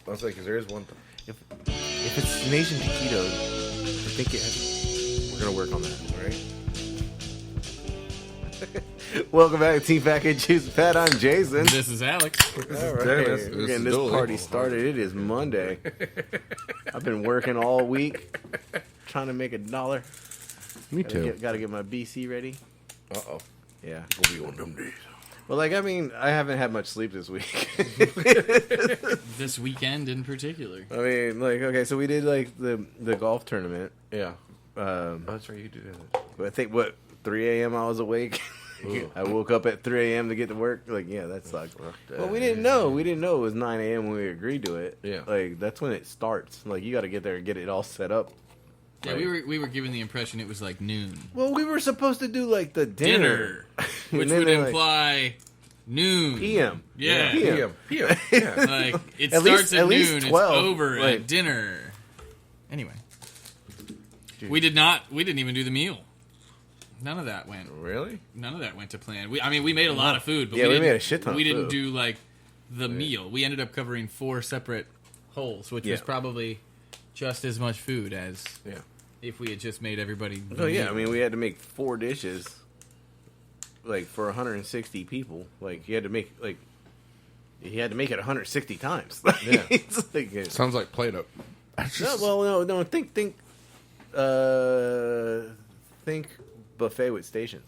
I was like, because there is one. If it's Nation Taquitos, I think we're gonna work on that, right? Welcome back to Team Fat and Juice Pat. I'm Jason. This is Alex. All right, Dennis. we're getting this party started. It is Monday. I've been working all week, trying to make $1. Me too. Gotta get my BC ready. Uh-oh. Yeah. We'll be on them days. Well, I haven't had much sleep this week. This weekend in particular. Okay, so we did the golf tournament. Yeah. That's right, you did that. I think 3 a.m. I was awake. I woke up at 3 a.m. to get to work. That sucked. Well, we didn't know. We didn't know it was 9 a.m. when we agreed to it. Yeah. That's when it starts. You got to get there and get it all set up. Yeah, we were given the impression it was noon. Well, we were supposed to do the dinner. Which would imply noon. PM. Yeah. PM. Yeah. It At starts least at noon, 12. it's over at dinner. Anyway. We didn't even do the meal. None of that went. Really? None of that went to plan. We made a lot of food, but we made a shit ton of we didn't food. do the meal. We ended up covering 4 separate holes, which was probably just as much food as if we had just made everybody. Oh yeah, we had to make 4 dishes, for 160 people. You had to make it 160 times. Yeah, it's sounds like Play-Doh. No. Think buffet with stations,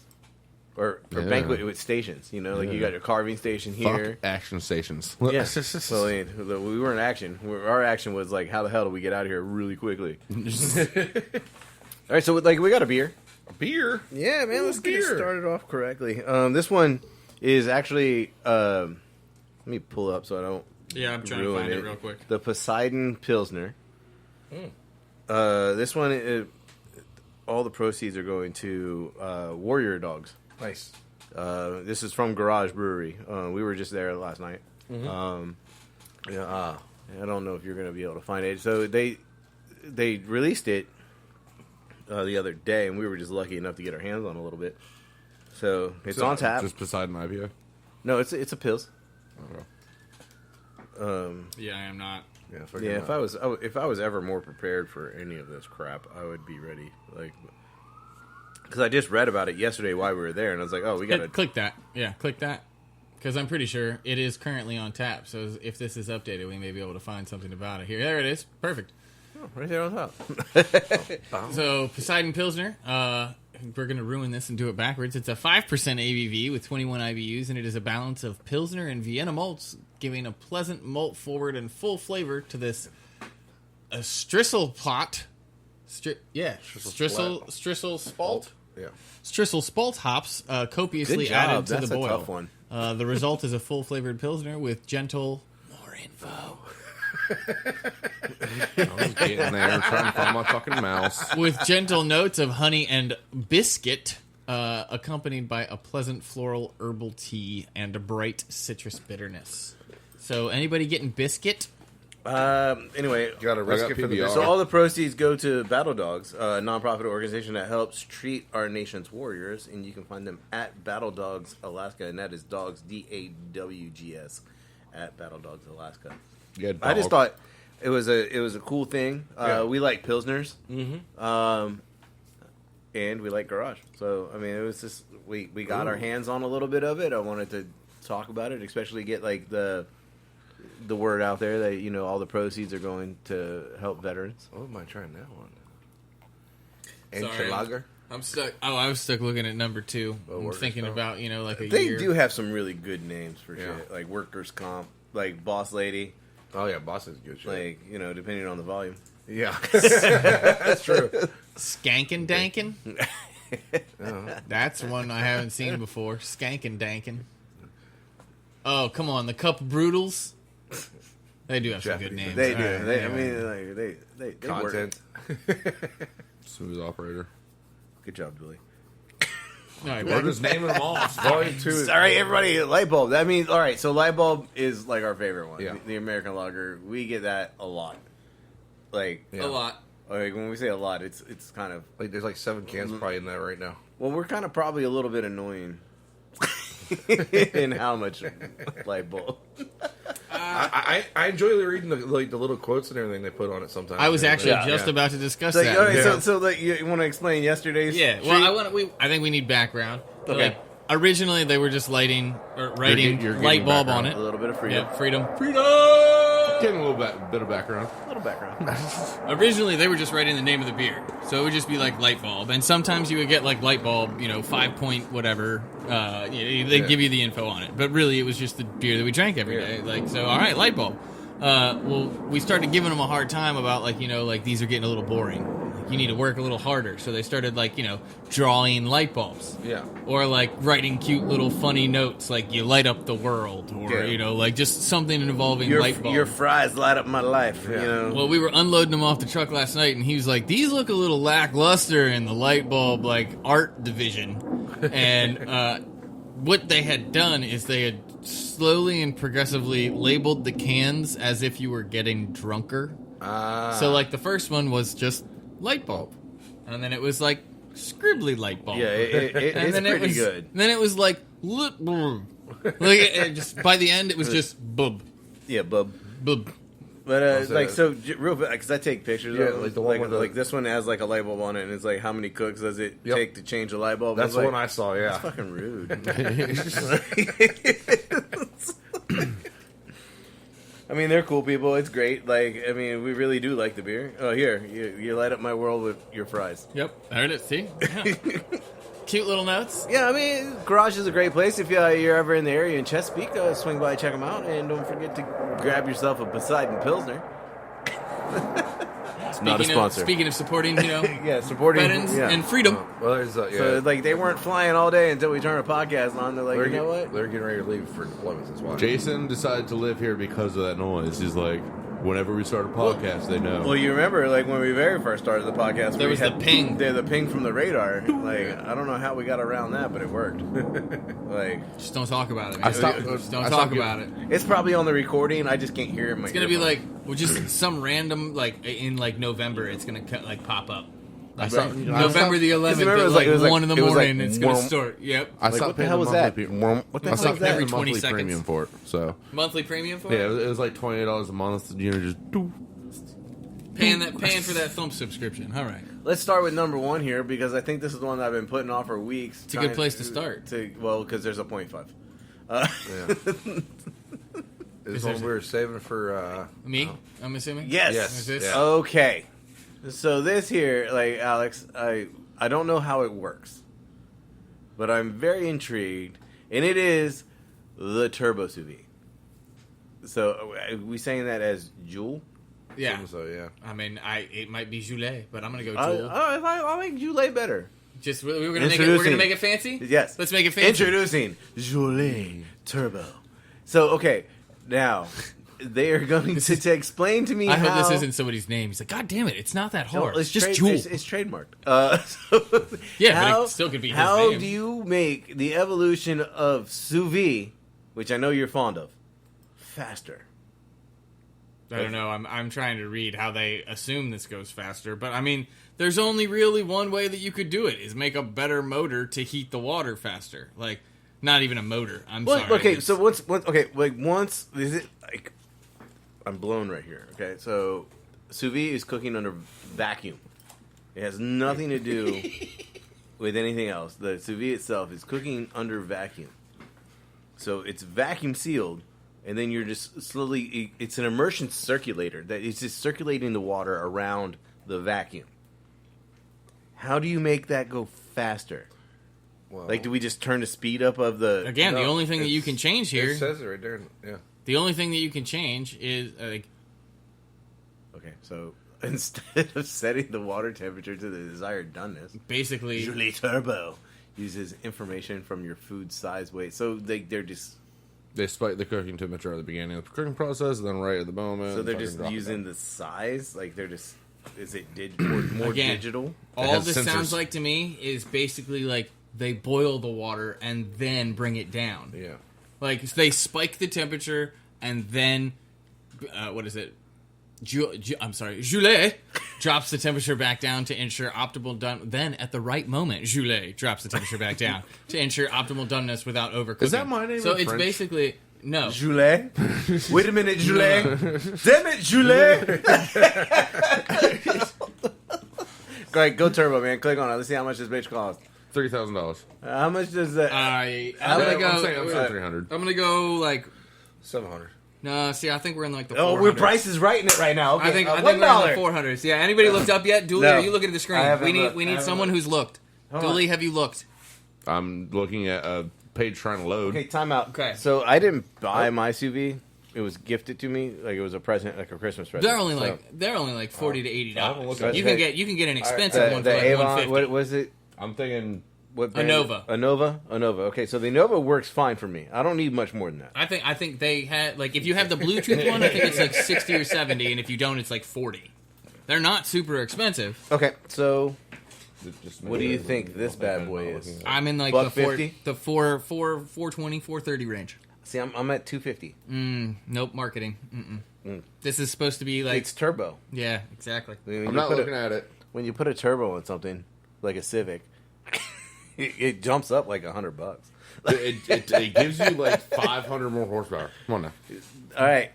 or banquet with stations. You got your carving station here. Fuck action stations. Yes. Well, we were in action. Our action was how the hell do we get out of here really quickly? All right, so we got a beer. A beer? Yeah, man. Let's get it beer. started off correctly. This one is actually. Let me pull up so I don't. Yeah, I'm trying to find it real quick. The Poseidon Pilsner. This one, all the proceeds are going to Warrior Dogs. Nice. This is from Garage Brewery. We were just there last night. I don't know if you're going to be able to find it. So they released it the other day, and we were just lucky enough to get our hands on a little bit. So it's on tap. Just Poseidon IPA? No, it's a Pils. Yeah, I am not. Yeah, if I was ever more prepared for any of this crap, I would be ready. Because I just read about it yesterday while we were there, and I was like, oh, we got to... Click that. Yeah, click that. Because I'm pretty sure it is currently on tap, so if this is updated, we may be able to find something about it here. There it is. Perfect. Oh, right there on top. So, Poseidon Pilsner, we're going to ruin this and do it backwards. It's a 5% ABV with 21 IBUs, and it is a balance of Pilsner and Vienna malts, giving a pleasant malt-forward and full flavor to this Strisel plot. Strisel spalt. Yeah. Strisel spalt hops copiously added to That's the boil. a tough one. The result is a full-flavored Pilsner with gentle... More info. I was getting there trying to find my fucking mouse. With gentle notes of honey and biscuit, accompanied by a pleasant floral herbal tea and a bright citrus bitterness. So, anybody getting biscuit? Anyway, You got to risk it for the so all the proceeds go to Battle Dogs, a nonprofit organization that helps treat our nation's warriors, and you can find them at Battle Dogs Alaska, and that is dogs DAWGS at Battle Dogs Alaska. I just thought it was a cool thing. We like Pilsners, and we like Garage. So it was just we got our hands on a little bit of it. I wanted to talk about it, especially get the word out there that all the proceeds are going to help veterans. What am I trying that one? Sorry, Enchilager? I'm stuck. Oh, I was stuck looking at number 2. I'm thinking about, a They year. do have some really good names for shit, like Workers' Comp, like Boss Lady. Oh, yeah, Boss is good shit. Depending on the volume. Yeah. That's true. Skankin' Dankin'? That's one I haven't seen before. Skankin' Dankin'. Oh, come on. The Cup Brutals? They do have some good names. They do. Right. They Content. work. Smooth operator. Good job, Dooley. All right, We're just naming them off. Volume 2. Sorry, everybody. Light bulb. That means all right. So light bulb is our favorite one. Yeah. The American lager. We get that a lot. A lot. When we say a lot, it's kind of there's 7 cans probably in there right now. Well, we're kind of probably a little bit annoying in how much light bulb. I enjoy reading the little quotes and everything they put on it sometimes. I was actually Yeah. just about to discuss Like, that. all right, Yeah. so like, you want to explain yesterday's? Yeah, well, I think we need background. Okay. Like, originally, they were just writing You're light getting bulb on background. it. A little bit of freedom. Yeah, freedom. Getting a little bit of background. A little background. Originally, they were just writing the name of the beer, so it would just be like light bulb. And sometimes you would get like light bulb, 5 point whatever. They give you the info on it, but really, it was just the beer that we drank every day. Like, so, all right, light bulb. Well, we started giving them a hard time about these are getting a little boring. You need to work a little harder. So they started drawing light bulbs. Yeah. Or writing cute little funny notes like you light up the world, or just something involving light bulbs. Your fries light up my life. Yeah. Well, we were unloading them off the truck last night, and he was like, "These look a little lackluster in the light bulb art division." And what they had done is they had slowly and progressively labeled the cans as if you were getting drunker. So the first one was just light bulb, and then it was scribbly light bulb. Yeah, it's pretty good. And then it was it just by the end it was just bub Yeah, bub. bub. But real quick, because I take pictures Yeah, of them. like the one with the- this one has a light bulb on it, and it's how many cooks does it Yep. take to change a light bulb? That's the one I saw. Yeah. That's fucking rude. I mean, they're cool people. It's great. We really do like the beer. Oh, here, you light up my world with your fries. Yep, there it is. See, yeah. Cute little notes. Yeah, I mean, Garage is a great place. If you're ever in the area in Chesapeake, swing by, check them out, and don't forget to grab yourself a Poseidon Pilsner. Not a sponsor. Speaking of supporting, Yeah, supporting veterans yeah. and freedom. Well, there's So they weren't flying all day until we turned a podcast on. They're like, you know what? They're getting ready to leave for deployments. That's why. Jason decided to live here because of that noise. He's like, whenever we start a podcast, they know. Well, you remember, when we very first started the podcast, There we was had the ping. The ping from the radar. I don't know how we got around that, but it worked. Just don't talk about it. I Man. stopped- Just don't I talk stopped about it. It's probably on the recording. I just can't hear it. In my It's gonna be earphones. just some random in November. It's gonna pop up. November November the 11th it was at it was 1 in the it was morning. It's gonna warm. start. Yep. I Like, stopped what the paying hell was that? What the hell I stopped was that? paying Every the 20 monthly seconds. premium for it. So Monthly premium for yeah, it. it was like $20 a month. Just Paying for that thump subscription. All right. Let's start with number one here because I think this is the one that I've been putting off for weeks. It's a good place to start. Because there's a 0.5. yeah. Is one we were saving for Me? I'm assuming. Yes. Is this? Yeah. Okay. So this here, Alex, I don't know how it works, but I'm very intrigued, and it is the Turbo Sous Vide. So are we saying that as Joule? Yeah. So yeah. I mean, it might be Joulet, but I'm gonna go I Joule. like Joulet better. Just we're gonna make it. We're Introducing- gonna make it fancy. Yes. Let's make it fancy. Introducing Joulet Turbo. So okay, now they are going to explain to me I how. hope this isn't somebody's name. He's like, God damn it, it's not that No, hard. it's just trade- Joule. It's trademarked. So Yeah, but it still could be his How name. do you make the evolution of sous vide, which I know you're fond of, faster? I don't know. I'm trying to read how they assume this goes faster, but I mean, there's only really one way that you could do it: is make a better motor to heat the water faster. Like, not even a motor. I'm Well, sorry. okay, It's- so once is it like I'm blown right here. Okay, so sous vide is cooking under vacuum. It has nothing to do with anything else. The sous vide itself is cooking under vacuum, so it's vacuum sealed. And then you're just slowly, it's an immersion circulator that is just circulating the water around the vacuum. How do you make that go faster? Well, Do we just turn the speed up of the... again, the no, only thing that you it's- can change here, It says it right there. Yeah. the only thing that you can change is Okay, so instead of setting the water temperature to the desired doneness, basically Joulet Turbo uses information from your food size, weight. So they're just... They spike the cooking temperature at the beginning of the cooking process, and then right at the moment. So they're fucking just drop it using down. the size? They're just... Is it more Again, digital? all has this sensors. sounds like to me is basically they boil the water and then bring it down. Yeah. They spike the temperature and then what is it? I'm sorry, Joulet drops the temperature back down to ensure optimal done. Then at the right moment, Joulet drops the temperature back down to ensure optimal doneness without overcooking. Is that my name So in it's French? basically No. Jules? Wait a minute, Jules. Damn it, Jules. Go ahead, go turbo, man. Click on it. Let's see how much this bitch costs. $3,000. How much does that? I'm I'm gonna I'm go. saying 300. I'm gonna go like. 700. No, see, I think we're in like the. Oh, 400s. we're Price is right in it right now. Okay, I think we're in $1. the 400s. Yeah. Anybody looked up yet? Dooley, No. are you looking at the I screen? haven't We looked. need someone who's looked. Hold Dooley, on. have you looked? I'm looking at a page trying to load. Okay, time out. Okay. So I didn't buy my sous vide. It was gifted to me, like it was a present, like a Christmas present. They're only So, like $40 to $80. at You it. can get an expensive one for the like Avon. $150. What was it? I'm thinking What brand? Anova. Anova. Okay, so the Anova works fine for me. I don't need much more than that. I think they had like if you have the Bluetooth one, I think it's like 60 or 70, and if you don't, it's like 40. They're not super expensive. Okay, so just what do you think this bad boy is? I'm in like Buck the 50? 420, 430 range. See, I'm at $250. Nope, marketing. This is supposed to be like It's turbo. yeah, exactly. I'm not looking at it. When you put a turbo on something like a Civic, it jumps up like $100. It gives you like 500 more horsepower. Come on now. All right.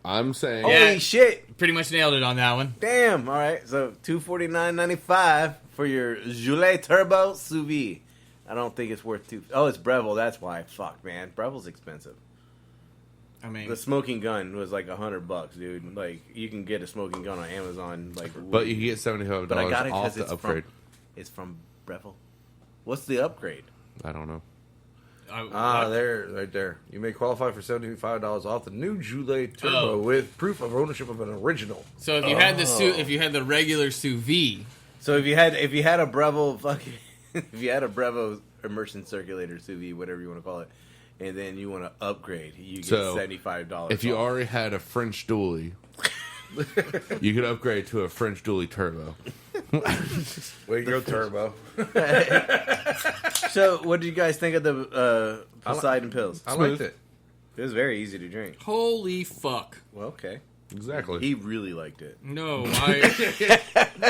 I'm saying Yeah. Holy shit! Pretty much nailed it on that one. Damn. All right. So $249.95 for your Goulet Turbo Sous Vide. I don't think it's worth two. Oh, it's Breville. That's why. Fuck, man. Breville's expensive. I mean, The smoking gun was like $100, dude. Like you can get a smoking gun on Amazon. Like, but you can get $75 But I got it off because the it's upgrade. It's from Breville. What's the upgrade? I don't know. There, right there. You may qualify for $75 off the new Goulet Turbo Oh. with proof of ownership of an original. so if you had if you had the regular sous vide, So if you had a Breville fucking if you had a Breville immersion circulator sous vide, whatever you want to call it, and then you want to upgrade, you get So, $75. If you off. already had a French Dooley, you could upgrade to a French Dooley Turbo. Way to go, Turbo. So what do you guys think of the Poseidon pills? I liked it. It was very easy to drink. holy fuck! Well, okay. Exactly. He really liked it. No,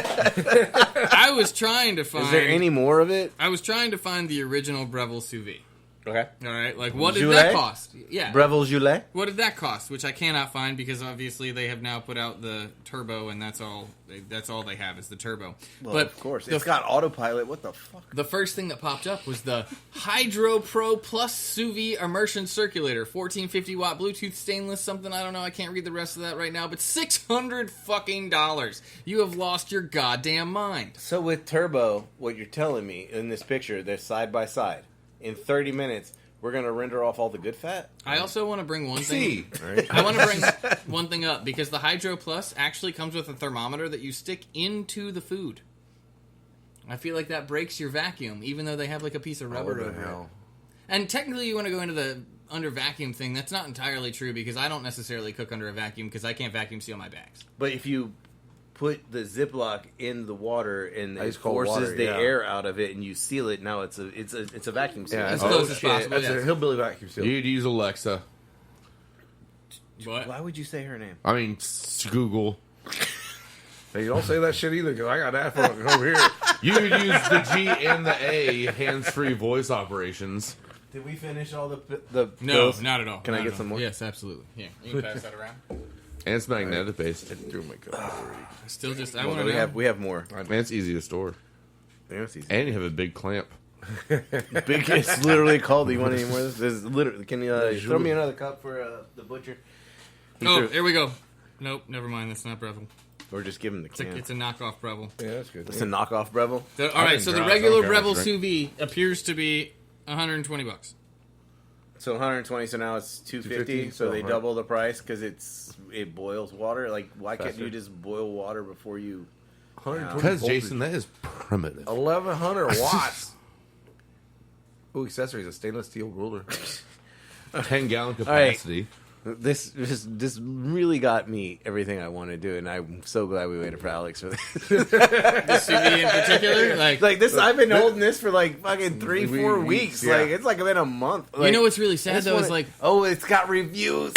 I was trying to find. Is there any more of it? I was trying to find the original Breville sous vide. Okay. All right, like what did Goulet? that cost? Yeah, Breville Goulet? what did that cost? Which I cannot find because obviously they have now put out the turbo, and that's all. That's all they have is the turbo. Well, but of course. the, It's got autopilot. What the fuck? the first thing that popped up was the Hydro Pro Plus Sous Vide Immersion Circulator, 1450 watt Bluetooth stainless something. I don't know. I can't read the rest of that right now. But $600 fucking dollars. You have lost your goddamn mind. So with turbo, what you're telling me in this picture, they're side by side. In 30 minutes, we're going to render off all the good fat? I also want to bring one thing. Right? I want to bring one thing up because the Hydro Plus actually comes with a thermometer that you stick into the food. I feel like that breaks your vacuum, even though they have like a piece of rubber What the over it. hell? And technically, you want to go into the under vacuum thing. That's not entirely true because I don't necessarily cook under a vacuum because I can't vacuum seal my bags. But if you put the Ziploc in the water and it Ice cold forces water, the yeah. air out of it and you seal it, now it's a vacuum seal. Yeah, As oh, close as shit. possible, That's yes. a hillbilly vacuum seal. You'd use Alexa. But Why would you say her name? I mean, Google. Hey, you don't say that shit either, because I got that fucking over here. You could use the G and the A hands-free voice operations. Did we finish all the no, pills? not at all. Can I Not get at some all. more? Yes, absolutely. Yeah, you can pass that around. And it's magnetic based. Through my cup already. Still just, I Well, want to know. we have more. Man, it's easy to store. Yeah, it's easy. And you have a big clamp. Big, it's literally called. Do you want any more of this? This is literally. Can you throw me another cup for the butcher? Oh, here we go. Nope, never mind. That's not Breville. Or just give him the can. It's a knockoff Breville. Yeah, that's good. It's a knockoff Breville. All right, didn't so the drive, regular so I don't care Breville how much sous vide appears to be $120. So 120. So now it's 250. 250, So they so, double the price because it boils water. Like, why can't Faster. you just boil water before you? 120 Because, voltage. Jason, that is primitive. 1,100 watts. Ooh, accessories, a stainless steel ruler. 10-gallon right. capacity. This really got me everything I want to do, and I'm so glad we waited for Alex for this. The sous vide in particular, like this, I've been holding this for like fucking 3-4 weeks. yeah. Like it's like been a month. you Like, know what's really I sad just though wanna- is like oh, it's got reviews.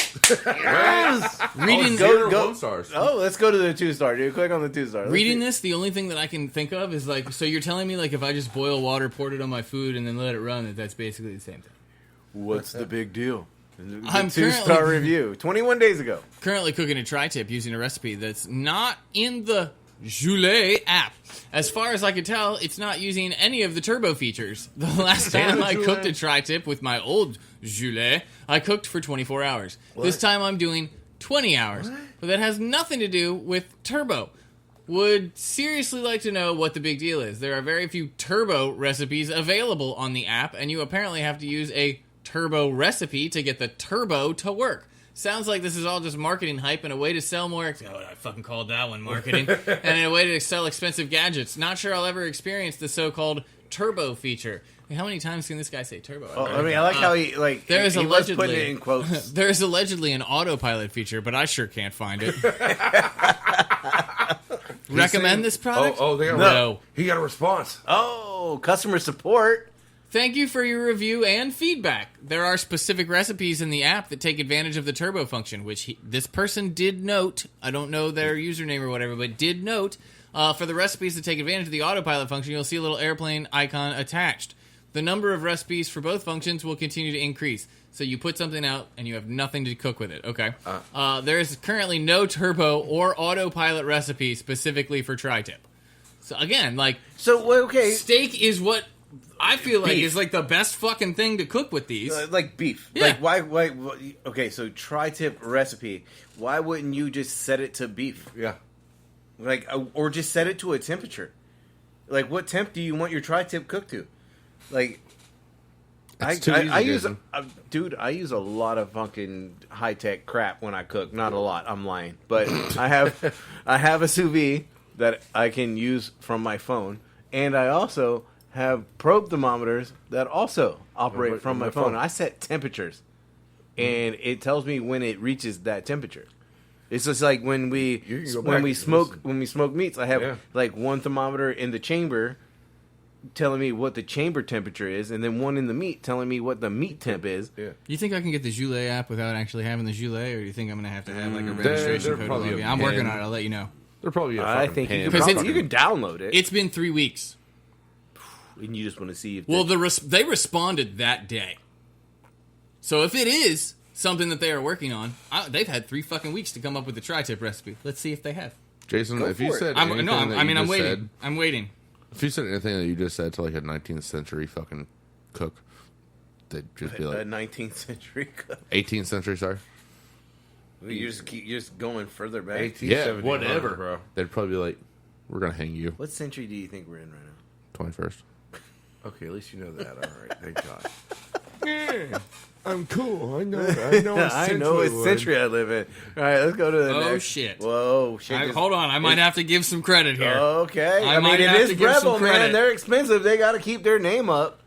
reading Zero go- 1 stars. Oh, let's go to the 2-star, dude. Click on the 2-star. Let's reading see. this. The only thing that I can think of is like, so you're telling me like if I just boil water, poured it on my food, and then let it run, that's basically the same thing. What's the big deal? I'm 2-star currently- review 21 days ago. Currently cooking a tri-tip using a recipe that's not in the Dooley app. As far as I can tell, it's not using any of the turbo features. The last time I cooked a tri-tip with my old Dooley, I cooked for 24 hours. This time I'm doing 20 hours. But that has nothing to do with turbo. Would seriously like to know what the big deal is. There are very few turbo recipes available on the app, and you apparently have to use a turbo recipe to get the turbo to work. Sounds like this is all just marketing hype and a way to sell more. Oh, I fucking called that one marketing. And a way to sell expensive gadgets. Not sure I'll ever experience the so-called turbo feature. I mean, how many times can this guy say turbo? I like how he like. There is he was allegedly putting it in quotes. there is allegedly an autopilot feature, but I sure can't find it. Recommend this product? Oh, they got No. He got a response. Oh, customer support. Thank you for your review and feedback. There are specific recipes in the app that take advantage of the turbo function, which this person did note. I don't know their username or whatever, but did note. For the recipes that take advantage of the autopilot function, you'll see a little airplane icon attached. The number of recipes for both functions will continue to increase. So you put something out and you have nothing to cook with it. Okay. There is currently no turbo or autopilot recipe specifically for tri-tip. So again, like, okay, steak is what I feel like Beef. is like the best fucking thing to cook with these. like beef. Yeah. Like why? Okay, so tri-tip recipe. Why wouldn't you just set it to beef? Yeah. Like, or just set it to a temperature. Like, what temp do you want your tri-tip cooked to? Like, I use, Jason. dude, I use a lot of fucking high tech crap when I cook. Not a lot. I'm lying, but I have a sous vide that I can use from my phone, and I also have probe thermometers that also operate from my phone. I set temperatures, and it tells me when it reaches that temperature. It's just like when we smoke meats. I have like one thermometer in the chamber telling me what the chamber temperature is, and then one in the meat telling me what the meat temp is. Yeah. You think I can get the Dooley app without actually having the Dooley, or do you think I'm going to have like a registration code? probably a I'm working pin. on it. I'll let you know. They're probably a I fucking think pain. you Because can, you can download it, It's been 3 weeks. and you just want to see if Well, they responded that day. So if it is something that they are working on, they've had 3 fucking weeks to come up with the tri-tip recipe. Let's see if they have. Jason, Go if you for it. said I'm anything that you I'm just waiting. said, I'm waiting. if you said anything that you just said to like a 19th century fucking cook, they'd just be a like 19th century cook. 18th century, sorry. You're just going further back. 1870, whatever, bro. They'd probably be like, "We're gonna hang you." What century do you think we're in right now? 21st. Okay, at least you know that. All right, thank God. Yeah, I'm cool. I know. I know what century I live in. All right, let's go to the Oh, next. shit. Whoa, shit. Hold on. I might have to give some credit here. Okay. I I mean, might it have is to give some Rebel, man. credit. They're expensive. They got to keep their name up.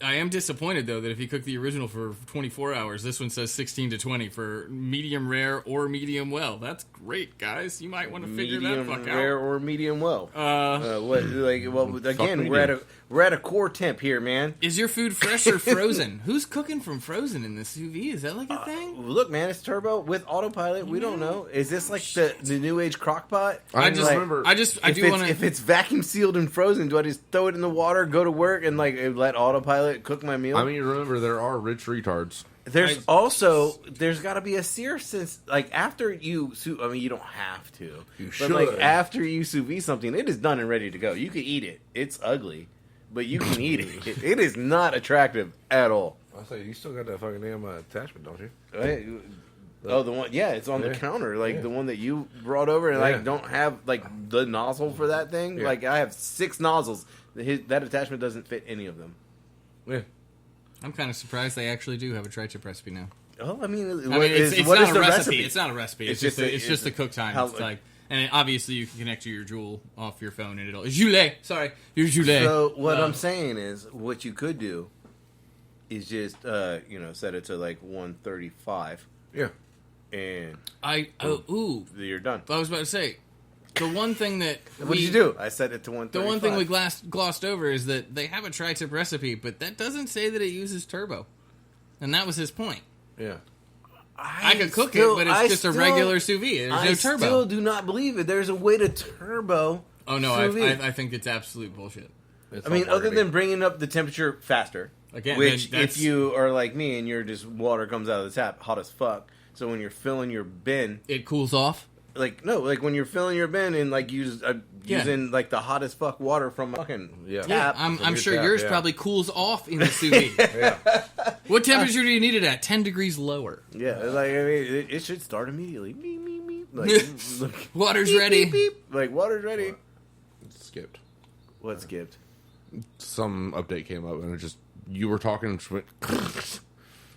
I am disappointed, though, that if you cook the original for 24 hours, this one says 16 to 20 for medium rare or medium well. That's great, guys. You might want to figure Medium that fuck rare out. or medium well. Again, medium. we're at a core temp here, man. Is your food fresh or frozen? Who's cooking from frozen in this sous vide? Is that like a thing? Look, man, it's turbo with autopilot. We don't know. Is this like the new age crock pot? I just remember. If it's vacuum sealed and frozen, do I just throw it in the water, go to work, and like let autopilot cook my meal? I mean, remember there are rich retards. There's got to be a sear since like after you I mean, you don't have to, but like should. after you sous vide something, it is done and ready to go. You can eat it. It's ugly, but you can eat it. It is not attractive at all. I say you still got that fucking damn attachment, don't you? Right? Oh, the one, yeah, it's on the counter, like the one that you brought over, and I don't have like the nozzle for that thing. Yeah. Like I have 6 nozzles. That attachment doesn't fit any of them. Yeah. I'm kind of surprised they actually do have a tri-tip recipe now. Oh, I mean, It's what not is a the recipe. It's not a recipe. It's just the cook time. how- It's like, and obviously you can connect to your Joule off your phone, and it'll Joule. Sorry, your Joule. So what I'm saying is, what you could do is just set it to like 135, Yeah. and you're done. I was about to say, the one thing that What did you do? I set it to 135. The one thing we glossed over is that they have a tri-tip recipe, but that doesn't say that it uses turbo, and that was his point. Yeah. I could cook it, but it's just a regular sous vide. There's no turbo. I still do not believe it. There's a way to turbo. Oh no, sous vide. I think it's absolute bullshit. I mean, other than bringing up the temperature faster, Again, which that's- if you are like me and you're just water comes out of the tap hot as fuck, so when you're filling your bin, it cools off. like when you're filling your bin and like using like the hottest fuck water from fucking tap. I'm sure yours probably cools off in the sous vide. What temperature do you need it at? 10 degrees lower. Yeah, like I mean, it should start immediately. Beep, beep, beep. Like, Water's beep, ready. beep, beep. Like water's ready. Skipped. What skipped? Some update came up and it just you were talking and just went.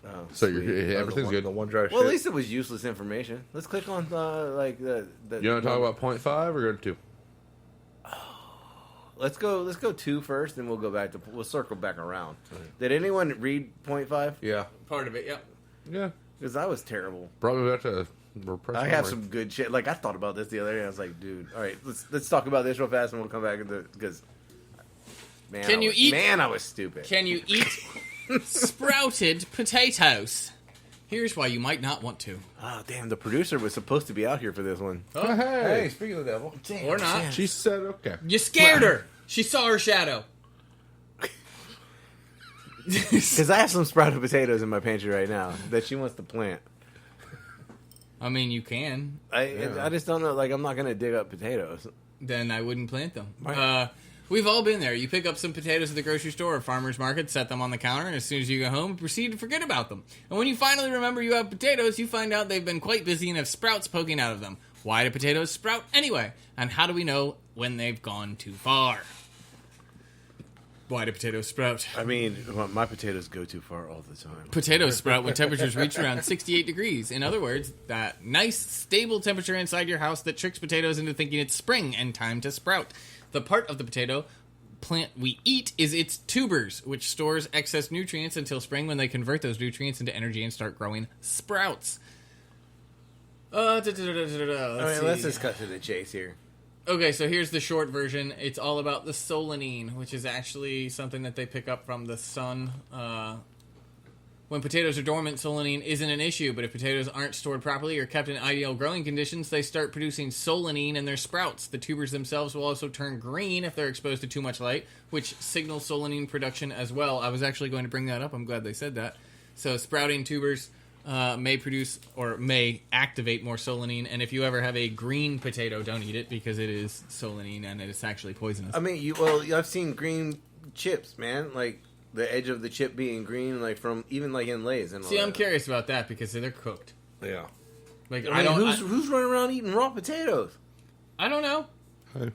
Oh, So sweet. everything's good. The OneDrive Well, at shit. least it was useless information. Let's click on like the. You want to talk about 0.5 or go to 2? Let's go 2 first, and we'll go back to. We'll circle back around. Did anyone read 0.5? Yeah. Part of it, yep. Yeah. Because I was terrible. Brought me back to repressed. I have some good shit. Like I thought about this the other day. I was like, dude, all right, let's talk about this real fast, and we'll come back into because. Man, Can you eat- Man, I was stupid. Can you eat sprouted potatoes? Here's why you might not want to. Oh damn! The producer was supposed to be out here for this one. Oh, Hey, speaking of the devil. Or not. She said okay. You scared her. She saw her shadow. Because I have some sprouted potatoes in my pantry right now that she wants to plant. I mean, you can. I just don't know. Like I'm not gonna dig up potatoes. Then I wouldn't plant them. Right. We've all been there. You pick up some potatoes at the grocery store or farmer's market, set them on the counter, and as soon as you go home, proceed to forget about them. And when you finally remember you have potatoes, you find out they've been quite busy and have sprouts poking out of them. Why do potatoes sprout anyway? And how do we know when they've gone too far? Why do potatoes sprout? I mean, my potatoes go too far all the time. Potatoes sprout when temperatures reach around 68 degrees. In other words, that nice, stable temperature inside your house that tricks potatoes into thinking it's spring and time to sprout. The part of the potato plant we eat is its tubers, which stores excess nutrients until spring when they convert those nutrients into energy and start growing sprouts. Let's Let's just cut to the chase here. Okay, so here's the short version. It's all about the solanine, which is actually something that they pick up from the sun. When potatoes are dormant, solanine isn't an issue, but if potatoes aren't stored properly or kept in ideal growing conditions, they start producing solanine in their sprouts. The tubers themselves will also turn green if they're exposed to too much light, which signals solanine production as well. I was actually going to bring that up. I'm glad they said that. So sprouting tubers may produce or may activate more solanine, and if you ever have a green potato, don't eat it because it is solanine and it's actually poisonous. I mean, I've seen green chips, man. Like the edge of the chip being green, like from even like in Lay's and all See, I'm that. curious about that because they're cooked. Yeah. Like I mean, who's running around eating raw potatoes? I don't know. Hey.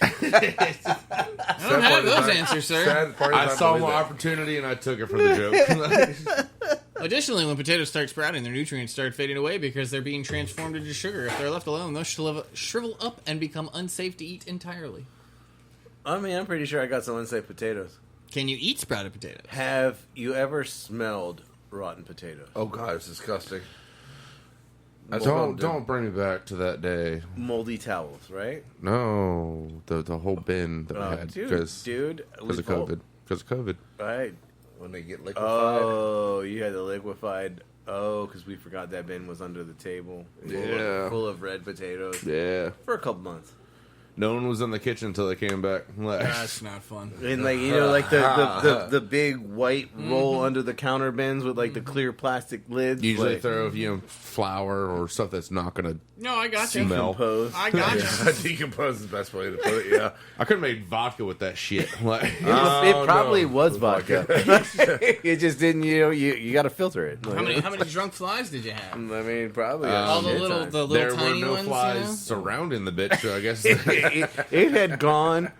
I don't have those answers, sir. Sad part is I saw believe my that. opportunity and I took it for the joke. Additionally, when potatoes start sprouting, their nutrients start fading away because they're being transformed into sugar. If they're left alone, they'll shrivel up and become unsafe to eat entirely. I mean, I'm pretty sure I got some unsafe potatoes. Can you eat sprouted potatoes? Have you ever smelled rotten potatoes? Oh, God, it's disgusting. Don't bring me back to that day. Moldy towels, right? No, the whole bin that we had Dude, because of COVID. Because of COVID. Right. When they get liquefied. Oh, you had the liquefied. Oh, because we forgot that bin was under the table. Yeah. Full of red potatoes. Yeah. For a couple months. No one was in the kitchen until they came back. That's not fun. And like like the big white roll under the counter bins with like the clear plastic lids. Usually like, throw flour or stuff that's not gonna No, I got you. smell. decompose. I got you. Decompose is the best way to put it, yeah. I could have made vodka with that shit. Like, It probably no. was vodka. It just didn't. You got to filter it. How many drunk flies did you have? I mean, probably All the shit little ton. little there were tiny no ones, flies you know? surrounding the bitch, so I guess It had gone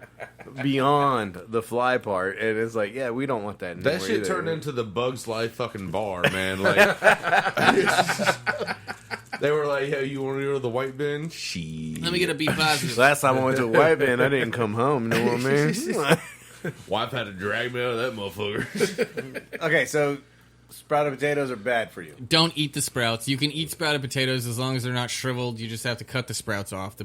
beyond the fly part, and it's like, yeah, we don't want that anymore. that shit either. turned into the Bugs Life fucking bar, man. Like, they were like, "Hey, you want to go to the white bin?" She. Let me get a B positive. Last time I went to a white bin, I didn't come home. You know what I mean? Wife had to drag me out of that motherfucker. Okay, so sprouted potatoes are bad for you. Don't eat the sprouts. You can eat sprouted potatoes as long as they're not shriveled. You just have to cut the sprouts off. The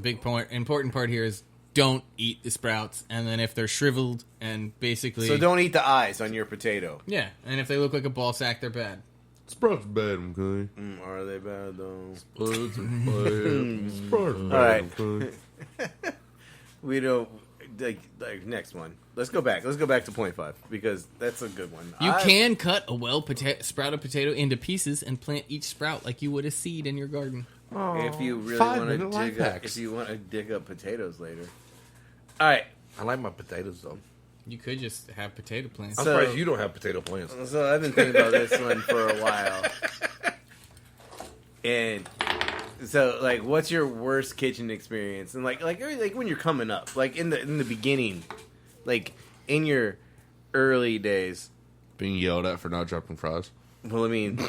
important part here is don't eat the sprouts. And then if they're shriveled and basically... So don't eat the eyes on your potato. Yeah, and if they look like a ball sack, they're bad. Sprouts bad, okay. Are they bad, though? Sprouts are bad. Sprouts are All bad, right. okay. We don't... like next one. Let's go back. Let's go back to 0.5 because that's a good one. You can cut a sprouted potato into pieces and plant each sprout like you would a seed in your garden. If you really 5 want to minute life dig up, hacks. if you want to dig up potatoes later. All right. I like my potatoes though. You could just have potato plants. I'm So- surprised you don't have potato plants. So I've been thinking about this one for a while. And so, like, what's your worst kitchen experience? And like when you're coming up, like in the beginning, like in your early days. Being yelled at for not dropping fries. Well, I mean,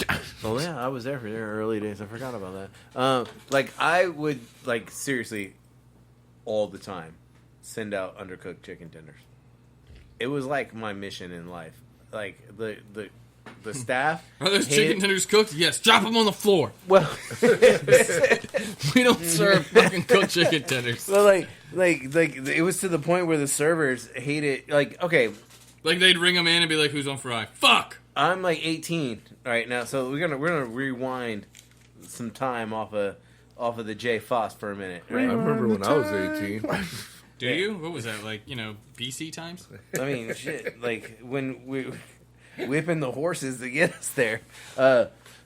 oh yeah, I was there for their early days. I forgot about that. Like I would like seriously all the time send out undercooked chicken tenders. It was like my mission in life. Like the staff. Are those hated- chicken tenders cooked? Yes. Drop them on the floor. Well, We don't serve fucking cooked chicken tenders. well, like it was to the point where the servers hated. Like, okay, Like they'd ring them in and be like, "Who's on fry?" Fuck. I'm like 18 right now, so we're gonna rewind some time off of the J Foss for a minute. I Right? remember when I was 18. Do you? What was that like? BC times? I mean, shit. Like when we whipping the horses to get us there.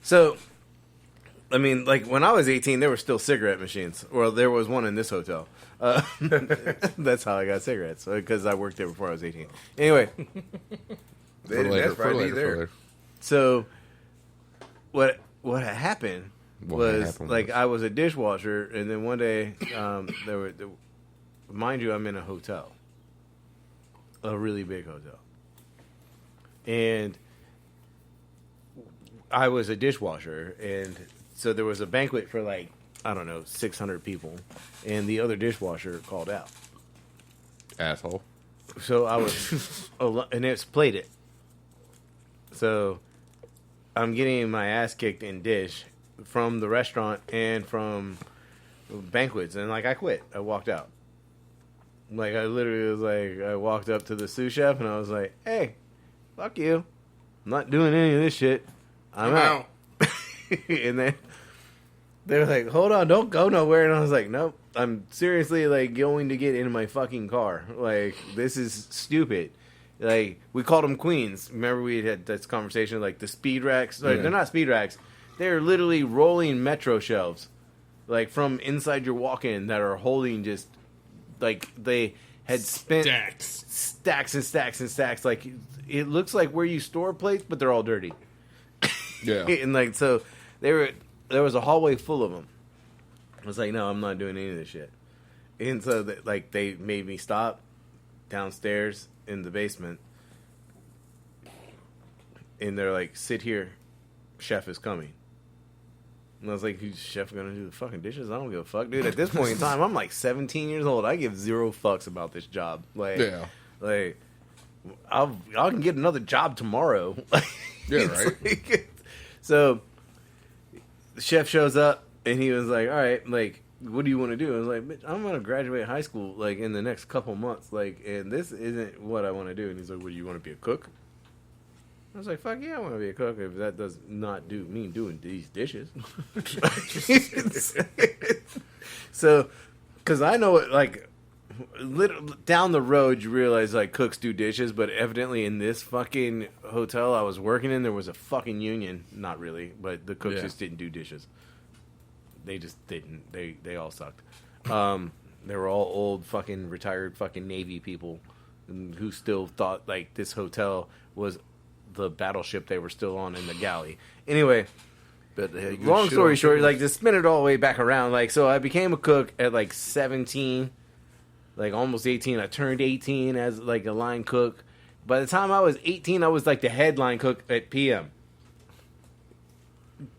So, I mean, like when I was 18, there were still cigarette machines. Well, there was one in this hotel. That's how I got cigarettes because I worked there before I was 18. Anyway, They didn't have Friday there. so what happened What was happened like was- I was a dishwasher, and then one day mind you, I'm in a hotel, a really big hotel, and I was a dishwasher, and so there was a banquet for like I don't know 600 people, and the other dishwasher called out. Asshole. So I was, and it's plated. So I'm getting my ass kicked in dish from the restaurant and from banquets, and like I quit. I walked out. Like I literally was like, I walked up to the sous chef and I was like, "Hey, fuck you! I'm not doing any of this shit. I'm out." And then they were like, "Hold on, don't go nowhere." And I was like, "Nope, I'm seriously like going to get in my fucking car. Like this is stupid." Like we called them queens. Remember we had this conversation like the speed racks. Like, Yeah. They're not speed racks. They're literally rolling metro shelves, like from inside your walk-in that are holding just like they had spent stacks and stacks and stacks. Like it looks like where you store plates, but they're all dirty. Yeah. And like so, there was a hallway full of them. I was like, no, I'm not doing any of this shit. And so they made me stop downstairs in the basement, and they're like, sit here, chef is coming. And I was like, "Who's chef gonna do the fucking dishes? I don't give a fuck, dude." At this point in time, I'm like 17 years old. I give zero fucks about this job. Like, Yeah. like I can get another job tomorrow. Yeah, It's right. like- so the chef shows up and he was like, "All right, like, what do you want to do?" I was like, "Bitch, I'm gonna graduate high school like in the next couple months, like, and this isn't what I want to do." And he's like, "What do you want to be a cook?" I was like, "Fuck yeah, I want to be a cook if that does not mean doing these dishes." So, because I know it, like, down the road you realize like cooks do dishes, but evidently in this fucking hotel I was working in, there was a fucking union. Not really, but the cooks Yeah. just didn't do dishes. They just didn't. They all sucked. They were all old fucking retired fucking Navy people who still thought like this hotel was the battleship they were still on in the galley. Anyway, Bet they had good long shit story on short, chicken. like to spin it all the way back around, like so I became a cook at like 17, like almost 18. I turned 18 as like a line cook. By the time I was 18, I was like the headline cook at PM.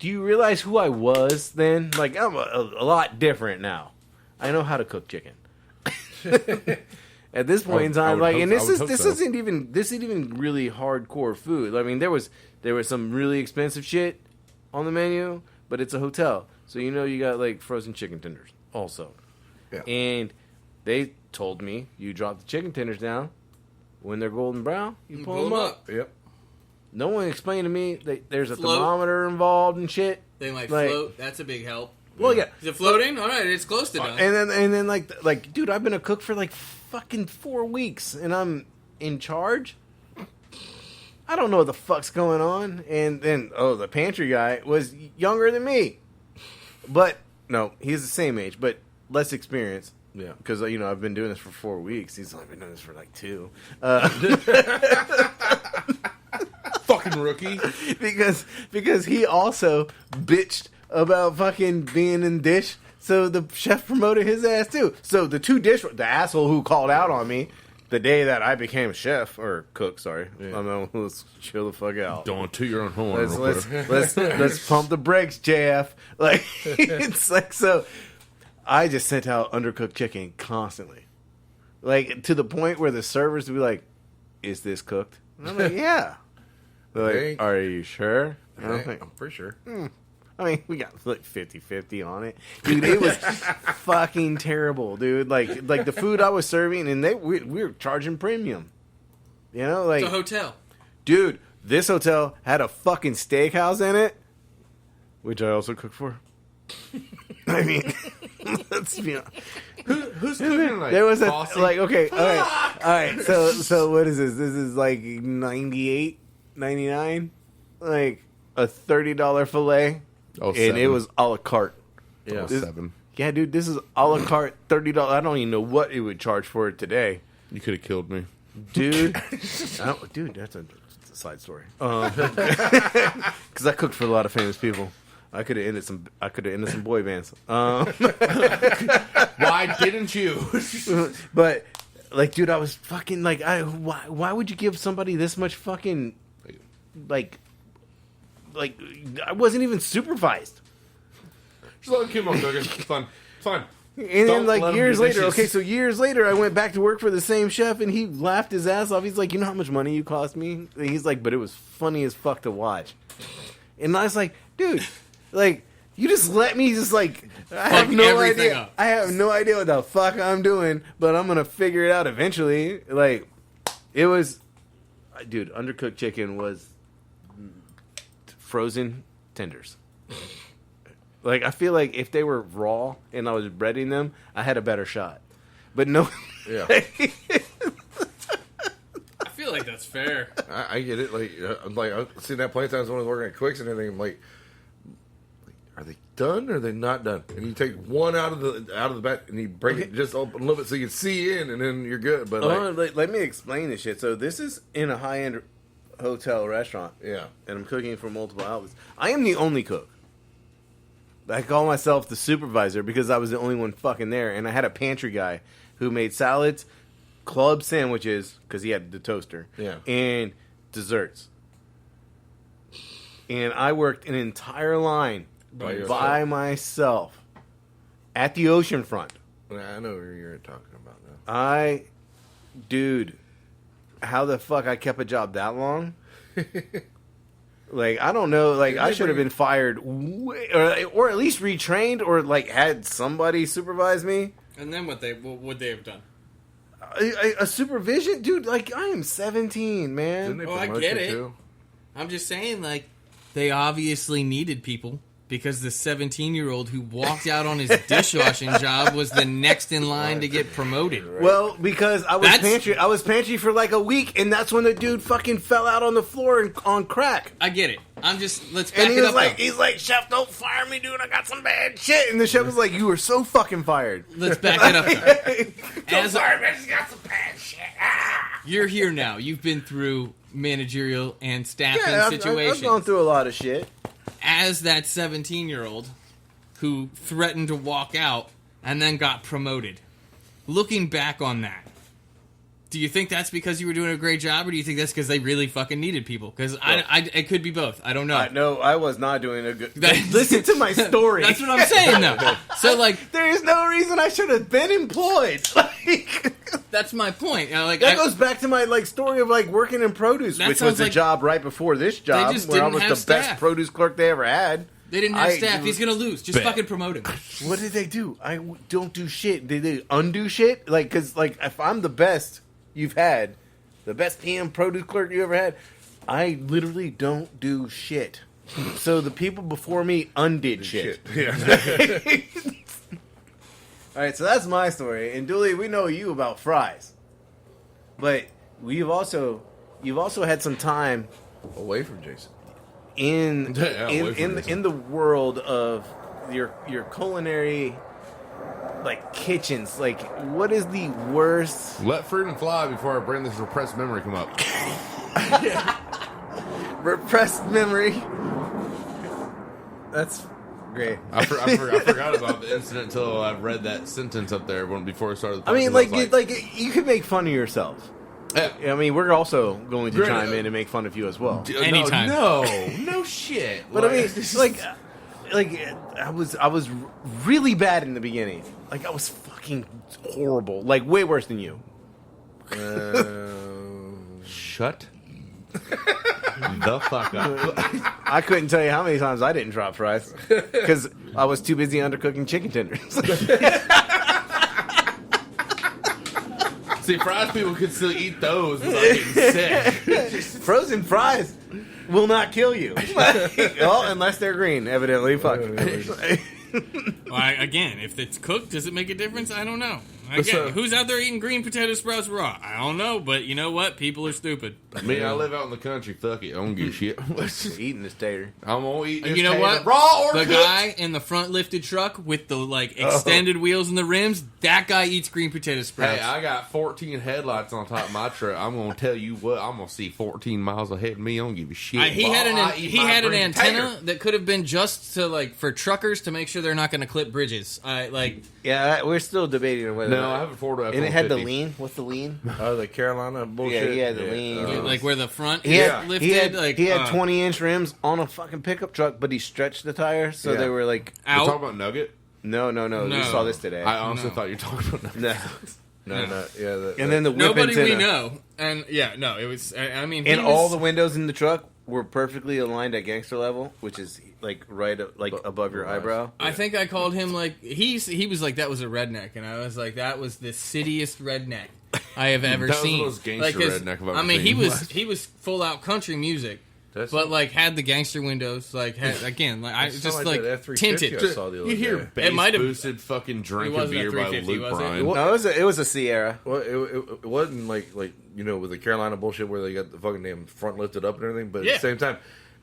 Do you realize who I was then? Like I'm a lot different now. I know how to cook chicken. At this point in I time, would like, hope- and I this would is hope this so. isn't even really hardcore food. I mean, there was some really expensive shit on the menu, but it's a hotel, so you know you got like frozen chicken tenders also. Yeah. And they told me you drop the chicken tenders down when they're golden brown, you pull them up. Yep. No one explained to me that there's a Float. thermometer involved and shit. They might Like- float. That's a big help. Well, yeah. Is it floating? All right, it's close to done. And then like, dude, I've been a cook for like fucking 4 weeks, and I'm in charge. I don't know what the fuck's going on. And then, the pantry guy was younger than me. But, no, he's the same age, but less experience. Yeah. Because, I've been doing this for 4 weeks. He's only been doing this for like 2. Fucking rookie. Because he also bitched about fucking being in dish. So the chef promoted his ass too. So the the asshole who called out on me the day that I became chef or cook, sorry. Yeah. Let's chill the fuck out. Don't toot your own horn. Let's pump the brakes, JF. Like it's like so. I just sent out undercooked chicken constantly, like to the point where the servers would be like, "Is this cooked?" And I'm like, "Yeah." They're like, "Are you sure?" And I'm like, I'm pretty sure. I mean, we got like 50-50 on it. Dude, it was fucking terrible, dude. Like the food I was serving, and we were charging premium. You know, like... It's a hotel. Dude, this hotel had a fucking steakhouse in it, which I also cooked for. I mean, let's be honest. Who's cooking like There was okay, all right. So what is this? This is like $98, $99, like a $30 fillet. Oh, and it was a la carte. Yeah. $7. Yeah, dude, this is a la carte, $30. I don't even know what it would charge for it today, You could have killed me. dude. Dude, that's a side story. Because I cooked for a lot of famous people. I could have ended some boy bands. Why didn't you? But like, dude, I was fucking like, why would you give somebody this much fucking like I wasn't even supervised. Just let him keep on cooking. It's fine. It's fine. And then Let like him years do later, dishes. so years later, I went back to work for the same chef, and he laughed his ass off. He's like, "You know how much money you cost me?" And he's like, "But it was funny as fuck to watch." And I was like, "Dude, like you just let me just like I have no everything idea. up. I have no idea what the fuck I'm doing, but I'm gonna figure it out eventually." Like it was, dude, undercooked chicken was frozen tenders. Like, I feel like if they were raw and I was breading them, I had a better shot. But no. Yeah. I feel like that's fair. I get it. Like I've seen that plenty of times when I was working at Quicks and everything. I'm like, are they done or are they not done? And you take one out of the back and you break it just open a little bit so you can see in, and then you're good. But let me explain this shit. So this is in a high-end hotel restaurant. yeah, And I'm cooking for multiple outlets. I am the only cook. I call myself the supervisor because I was the only one fucking there. And I had a pantry guy who made salads, club sandwiches, because he had the toaster, and desserts. And I worked an entire line by myself at the oceanfront. I know what you're talking about now. Dude, how the fuck I kept a job that long? Like, I don't know. Like, I should have been fired, or at least retrained, or like had somebody supervise me. And then what would they have done? A supervision, dude. Like, I am 17, man. Didn't they Oh, I promote get you it. too? I'm just saying, like, they obviously needed people because the 17-year-old who walked out on his dishwashing job was the next in line to get promoted. Well, because I was pantry for like a week, and that's when the dude fucking fell out on the floor and on crack. I get it. Let's back And it up. he's like, "Chef, don't fire me, dude. I got some bad shit." And the chef was like, "You were so fucking fired." Let's back it up. Don't fire me. I just got some bad shit. You're here now. You've been through managerial and staffing situations. I've gone through a lot of shit. As that 17-year-old who threatened to walk out and then got promoted. Looking back on that, do you think that's because you were doing a great job, or do you think that's because they really fucking needed people? Because it could be both. I don't know. No, I was not doing a good... Listen to my story. That's what I'm saying, though. So, like... There is no reason I should have been employed. Like... That's my point. You know, like, that goes back to my story of working in produce, which was the job right before this job, just where I didn't was have the staff. best produce clerk they ever had. They didn't have staff. He's gonna lose. Just fucking promote him. What did they do? I don't do shit. Did they undo shit? Because if I'm the best you've had, the best PM produce clerk you ever had, I literally don't do shit. So the people before me undid shit. Yeah. All right, so that's my story. And Dooley, we know you about fries, but you've also had some time Away from Jason. in Yeah, away from Jason. in the world of your culinary like kitchens. Like, what is the worst Let freedom fly before I bring this repressed memory come up. repressed memory? That's great. I forgot about the incident until I read that sentence up there before I started the I mean, podcast. like you could make fun of yourself. Yeah. I mean, we're also going to Great. chime in and make fun of you as well. Anytime. No shit. But I mean, like I was really bad in the beginning. Like, I was fucking horrible. Like, way worse than you. Shut the fuck up. I couldn't tell you how many times I didn't drop fries because I was too busy undercooking chicken tenders. See, fries people could still eat those without getting sick. Frozen fries will not kill you. Well, unless they're green, evidently. Fuck. Well, again, if it's cooked, does it make a difference? I don't know. Again, So- who's out there eating green potato sprouts raw? I don't know, but you know what? People are stupid. Me, I live out in the country. Fuck it. I don't give a shit. Eating this tater. I'm gonna eat this You know tater what? raw or The cooked. guy in the front lifted truck with the extended wheels and the rims, that guy eats green potato sprouts. Hey, I got 14 headlights on top of my truck. I'm gonna tell you what. I'm gonna see 14 miles ahead of me. I don't give a shit. He had I eat my an green antenna tater. that could have been just to for truckers to make sure they're not going to clip bridges. Yeah, we're still debating on whether. No, I have a Ford F-150. And it had the lean. What's the lean? Oh, the Carolina bullshit. Yeah, he had the lean. where the front He is had, lifted. he had 20-inch rims on a fucking pickup truck, but he stretched the tires so Yeah. they were We're out. talking about Nugget. No. We No. saw this today. I honestly No. thought you were talking about Nugget. No. No. Yeah. And then the whip Nobody we antenna. know, and it was. I mean, he And all was- the windows in the truck were perfectly aligned at gangster level, which is right above your eyebrow. I think I called him he was like, that was a redneck, and I was like, that was the cittiest redneck I have ever That was the seen. most gangster 'cause, redneck I've ever I mean, seen. he was full out country music, That's- but had the gangster windows, again, I It sounded just like that F-350 tinted. I saw the other You hear day. bass might have- boosted fucking drink It a wasn't a beer by 350, Luke was it? Bryan. No, it was a Sierra. Well, it wasn't like with the Carolina bullshit where they got the fucking damn front lifted up and everything, but Yeah. at the same time,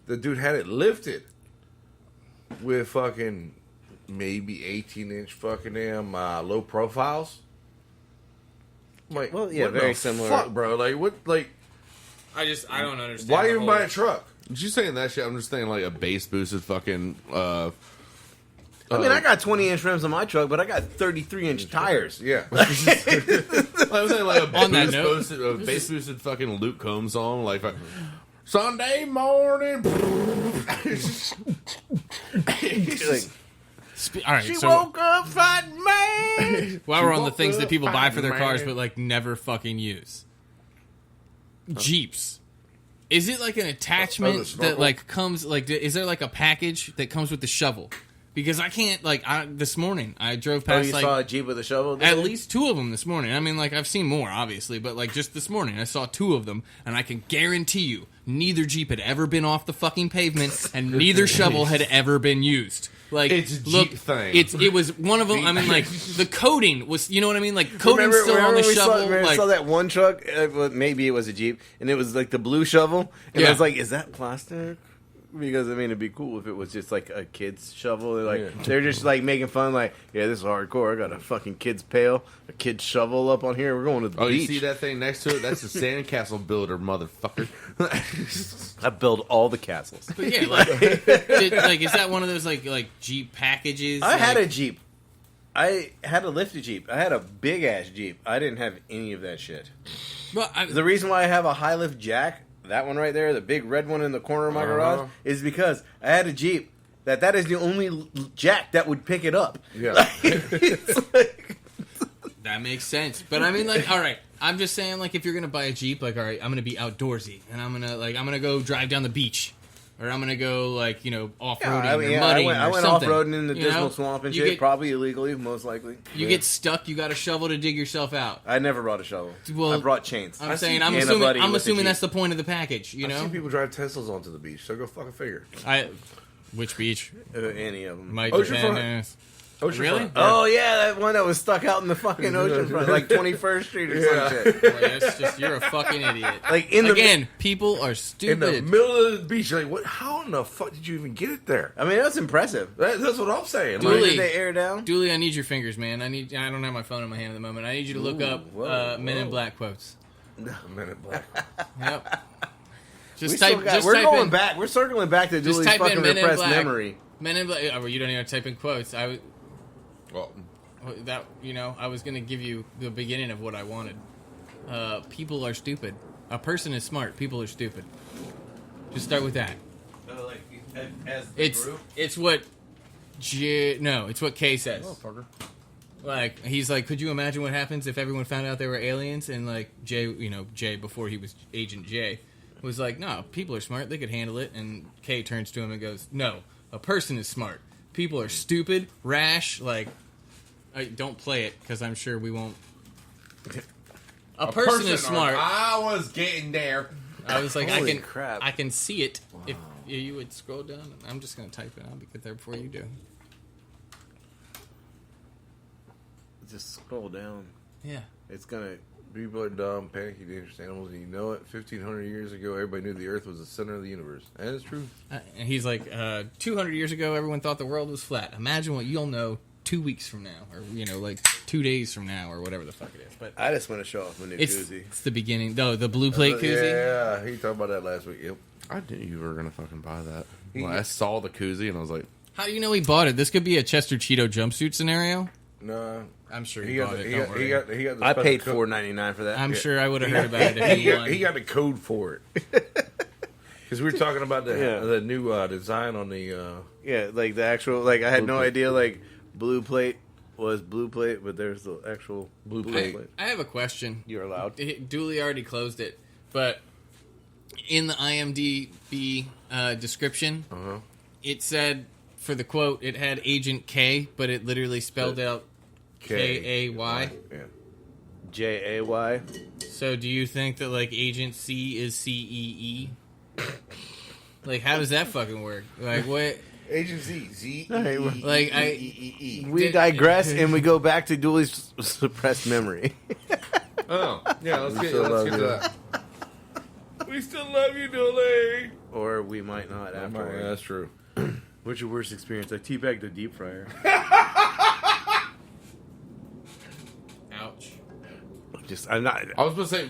the dude had it lifted with fucking maybe 18-inch fucking damn low profiles. Like, Well, yeah, what very the similar. fuck, bro. Like, what? Like, I don't understand. why the even whole- buy a truck? You saying that shit? I'm just saying a bass boosted fucking. I mean, I got 20-inch rims on my truck, but I got 33-inch tires. Yeah, I was saying a On that boost note- boosted, a bass boosted fucking Luke Combs song Sunday morning. Like, All right, she so woke up fighting man. while we're on the things that people buy for their Man. cars but never fucking use, Jeeps. Is it an attachment snorkel? that comes is there a package that comes with the shovel? Because I can't this morning I drove Oh, past you saw a Jeep with a shovel? at least 2 of them this morning. I mean, I've seen more, obviously, but just this morning, I saw 2 of them, and I can guarantee you, neither Jeep had ever been off the fucking pavement, and neither shovel had ever been used. It's a Jeep thing. It was one of them. I mean, the coating was, you know what I mean? Coating's still on the we shovel. saw that one truck, maybe it was a Jeep, and it was the blue shovel, and Yeah. I was like, is that plastic? Because, I mean, it'd be cool if it was just a kid's shovel. They're just making fun, yeah, this is hardcore. I got a fucking kid's pail, a kid's shovel up on here. We're going to the Oh, beach. you see that thing next to it? That's the sandcastle builder, motherfucker. I build all the castles. But yeah, is that one of those Jeep packages? I had a Jeep. I had a lifted Jeep. I had a big ass Jeep. I didn't have any of that shit. Well, The reason why I have a high lift jack, that one right there, the big red one in the corner of my garage, is because I had a Jeep that is the only jack that would pick it up. Yeah. that makes sense. But I mean, all right. I'm just saying, if you're gonna buy a Jeep, all right, I'm gonna be outdoorsy, and I'm gonna go drive down the beach. or I'm gonna go like off-roading I or mudding I or went something. off-roading in the You Dismal know? Swamp and You shit, get- probably illegally, most likely. You get stuck. You got a shovel to dig yourself out. I never brought a shovel. Well, I brought chains. I'm saying I'm and a assuming buddy I'm with a assuming Jeep. that's the point of the package. You I've know, seen people drive Teslas onto the beach, so go fucking figure. Which beach? Any of them. Might Oceanfront. depend. Oceanfront. Really? Oh yeah, that one that was stuck out in the fucking ocean front, like 21st Street or some shit. Well, it's just you're a fucking idiot. Like in the Again, people are In stupid. the middle of the beach, you're like, what? How in the fuck did you even get it there? I mean, that's impressive. That's what I'm saying. Dooley. Like, did they air down? Dooley, I need your fingers, man. I don't have my phone in my hand at the moment. I need you to look up Men in Black quotes. A minute black. Yep. We Just still type. got- Just we're type going in, back. We're circling back to Just Dooley's type in fucking Men in repressed Black. memory. Men in Black. Oh, you don't even type in quotes. Well, I was gonna give you the beginning of what I wanted. People are stupid. A person is smart. People are stupid. Just start with that. It's what it's what Kay says. Like he's like, could you imagine what happens if everyone found out they were aliens? And like Jay before he was Agent J was like, no, people are smart. They could handle it. And Kay turns to him and goes, no, a person is smart. People are stupid, rash. Like, don't play it because I'm sure we won't. A person is smart. I was getting there. I was like, Holy crap. I can see it. If you would scroll down, I'm just gonna type it. I'll get there before you do. Just scroll down. Yeah. It's gonna. people are dumb, panicky, dangerous animals, and you know it. 1,500 years ago, everybody knew the Earth was the center of the universe. And it's true. And he's like, 200 years ago, everyone thought the world was flat. Imagine what you'll know 2 weeks from now, or like 2 days from now, or whatever the fuck it is. But I just want to show off my new koozie. it's the beginning. No, the blue plate koozie. Yeah, he talked about that last week. Yep. I knew you were gonna fucking buy that. Well, I saw the koozie and I was like, How do you know he bought it? This could be a Chester Cheeto jumpsuit scenario. No, I'm sure he he got bought the, it. he Don't got, worry. he got he got the I special paid code. $4.99 for that. I'm sure I would have heard about it if he won. He got the code for it. Because we were talking about the new design on the. Yeah, like the actual. Like I had no idea. Like blue plate was blue plate, but there's the actual blue plate. I have a question. You're allowed. Dooley already closed it, but in the IMDb description, it said for the quote, it had Agent K, but it literally spelled out Kay. Yeah. JAY. So do you think that like Agent C is CEE? Like, how does that fucking work? Like, what? Agency Z. Like, We digress and we go back to Dooley's suppressed memory. oh yeah, let's get still to love that. We still love you, Dooley. Or we might not afterwards. That's true. What's your worst experience? I teabagged a deep fryer. Ouch. I'm not. I was gonna say,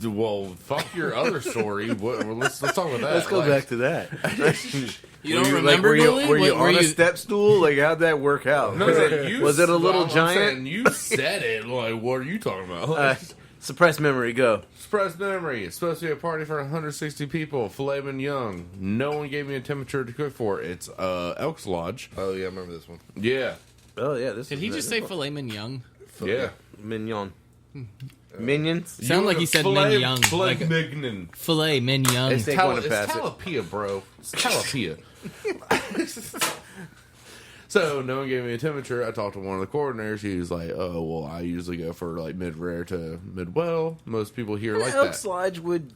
well, fuck your other story. Let's talk about that. Let's go Like, back to that. You don't remember, Dooley? Were you Were on a you- step stool? Like, how'd that work out? No, Was it a little I'm giant? saying you said it. Like, what are you talking about? Suppressed memory, go. Suppressed memory. It's supposed to be a party for 160 people. Filet mignon. No one gave me a temperature to cook for. It's Elks Lodge. Oh yeah, I remember this one. Yeah. Oh, yeah. This Did he just say filet mignon? Yeah. Mignon. Minions? Sound like he said mignon. Filet Like mignon. filet mignon. It's Take one and It's pass it. Talapia, bro. It's Talapia. So, no one gave me a temperature. I talked to one of the coordinators. He was like, oh, well, I usually go for like mid-rare to mid-well. Most people here like Elks that. Lodge would.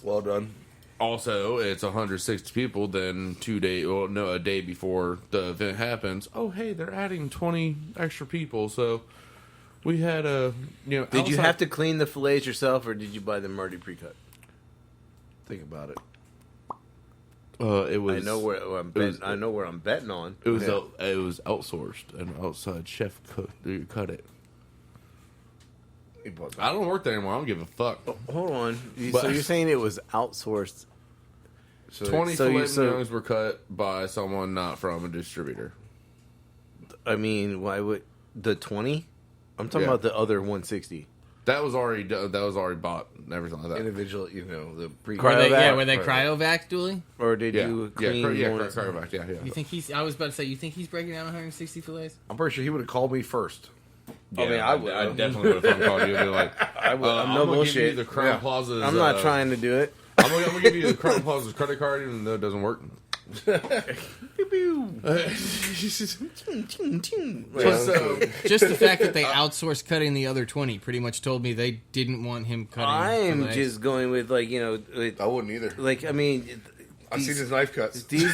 Well done. Also, it's 160 people. Then a day before the event happens. Oh, hey, they're adding 20 extra people. So we had a Did you have to clean the fillets yourself, or did you buy them already pre-cut? Think about it. It was. I know where I'm betting. I know where I'm betting on. It was it was outsourced. An outside chef cut it. He bought that. I don't work there anymore. I don't give a fuck. Hold on. But- So you're saying it was outsourced? So 20 so you- filet mignons were cut by someone not from a distributor. I mean, why would the 20? I'm talking Yeah. about the other 160. That was already done. That was already bought and everything like that. individual, the pre. Were they, Cryovac? were they cryovac, Dooley? Or did Yeah, you yeah, clean yeah, one? cryovac, yeah, yeah. You think he's? I was about to say. You think he's breaking down 160 fillets? I'm pretty sure he would have called me first. I mean, I would. definitely would have called you and be like, I would. I'm I'm no gonna give you bullshit. the Crown Plaza's. I'm not trying to do it. I'm gonna give you the Crown Plaza's credit card, even though it doesn't work. So, Just the fact that they outsourced cutting the other 20 pretty much told me they didn't want him cutting. I'm the legs. just going with like with, I wouldn't either. like I mean, I've seen his knife cuts. these.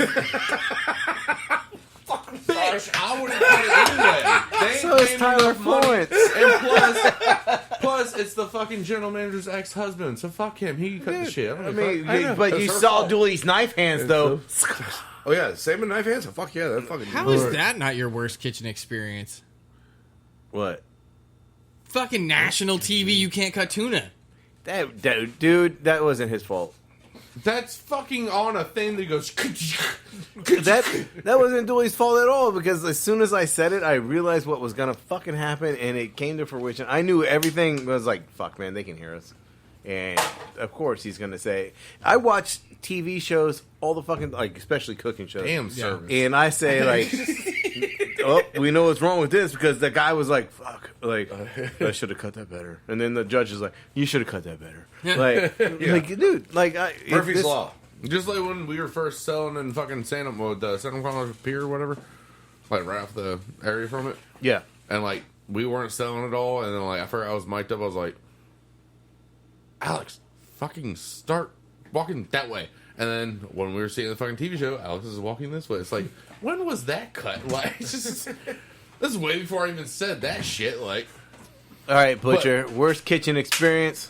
bitch, I would have cut it anyway. They So is paid me Tyler enough money. Florence. And plus, it's the fucking general manager's ex-husband, so fuck him. He cut the shit. I mean, know. but That's you her saw fault. Dooley's knife hands though. Oh yeah, same with knife hands. So fuck yeah, that fucking. How is that not your worst kitchen experience? What? Fucking national TV, you can't cut tuna. That dude, that wasn't his fault. That's fucking on a thing that goes. That wasn't Dooley's fault at all, because as soon as I said it, I realized what was gonna fucking happen, and it came to fruition. I knew everything was like, fuck, man, they can hear us. And of course, he's gonna say, I watch TV shows all the fucking, like, especially cooking shows. Damn service. And I say, like, oh, we know what's wrong with this, because the guy was like, fuck, like, I should have cut that better. And then the judge is like, you should have cut that better. Like, like, dude, like, Murphy's Law. Just like when we were first selling in fucking Santa Clara Pier or whatever, like right off the area from it, Yeah. and like we weren't selling it all, and then like after I was mic'd up, I was like, Alex, fucking start walking that way. And then when we were seeing the fucking TV show, Alex is walking this way. It's like, when was that cut? Like, it's just, this is way before I even said that shit. Like, All right, Butcher, worst kitchen experience?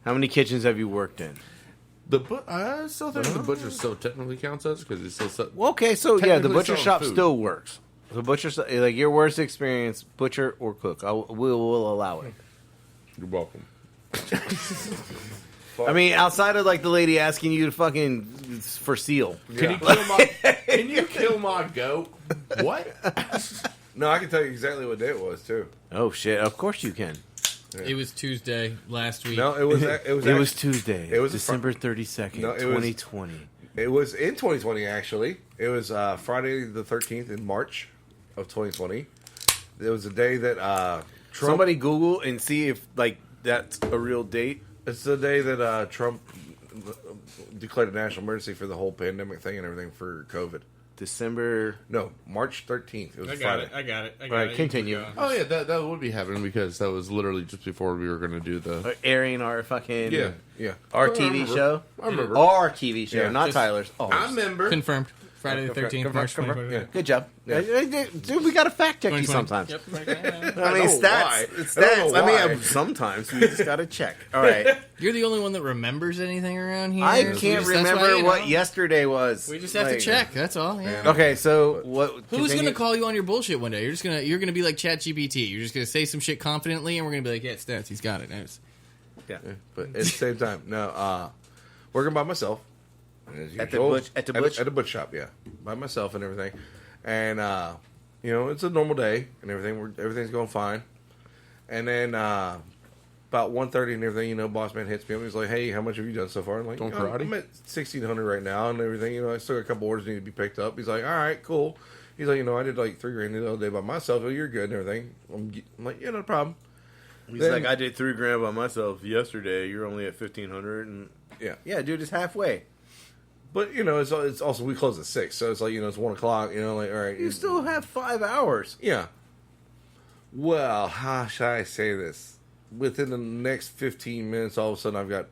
How many kitchens have you worked in? I still think the butcher still technically counts as because it's still. Well, okay, so yeah, the Technically butcher selling shop food. still works. The butcher, like your worst experience, butcher or cook, we'll allow it. You're welcome. I mean, outside of like the lady asking you to fucking for seal. Can you kill my? Can you kill my goat? What? No, I can tell you exactly what day it was too. Oh shit! Of course you can. It was Tuesday last week. No, it was. It was. It was Tuesday. It was December 32nd, No, it was- 2020. It was in 2020, actually. It was Friday the 13th in March of 2020. It was the day that Trump... Somebody Google and see if like that's a real date. It's the day that Trump declared a national emergency for the whole pandemic thing and everything for COVID. December. No, March 13th. It was I got Friday. it. I got it. All right, continue. Oh yeah, that would be happening because that was literally just before we were going to do the. Airing our fucking Yeah. our I TV remember. show. I remember. Our TV show, Yeah, not just- Tyler's. Oh, I remember. Confirmed. Friday the 13th, March 2020. Yeah. good job, dude. We got to fact check you sometimes. Yep. I mean, I don't know stats. why. It's I don't stats. know I why. mean, sometimes we just got to check. All right. You're the only one that remembers anything around here. I So can't that's why, remember you what know, yesterday was. We just have to Like- check. That's all. Yeah. Okay, so what? Who's continue- gonna call you on your bullshit one day? You're gonna be like ChatGPT. You're just gonna say some shit confidently, and we're gonna be like, yeah, it's stats. He's got it. It's- Yeah. But at the same time, no, working by myself. As At the usual. butch- at the butch? At the butch shop, yeah. By myself and everything. And, you know, it's a normal day and everything. Everything's going fine. And then, about 1:30 and everything, you know, boss man hits me up. He's like, hey, how much have you done so far? I'm like, Don't you know, karate? I'm at 1,600 right now and everything. You know, I still got a couple orders that need to be picked up. He's like, all right, cool. He's like, you know, I did like $3,000 the other day by myself. Oh, you're good and everything. I'm like, yeah, no problem. He's Then- like, I did $3,000 by myself yesterday. You're only at 1,500, and Yeah. dude, it's halfway. But, you know, it's also, we close at 6. So it's like, you know, it's 1 o'clock, you know, like, all right. You still have 5 hours. Yeah. Well, how should I say this? Within the next 15 minutes, all of a sudden, I've got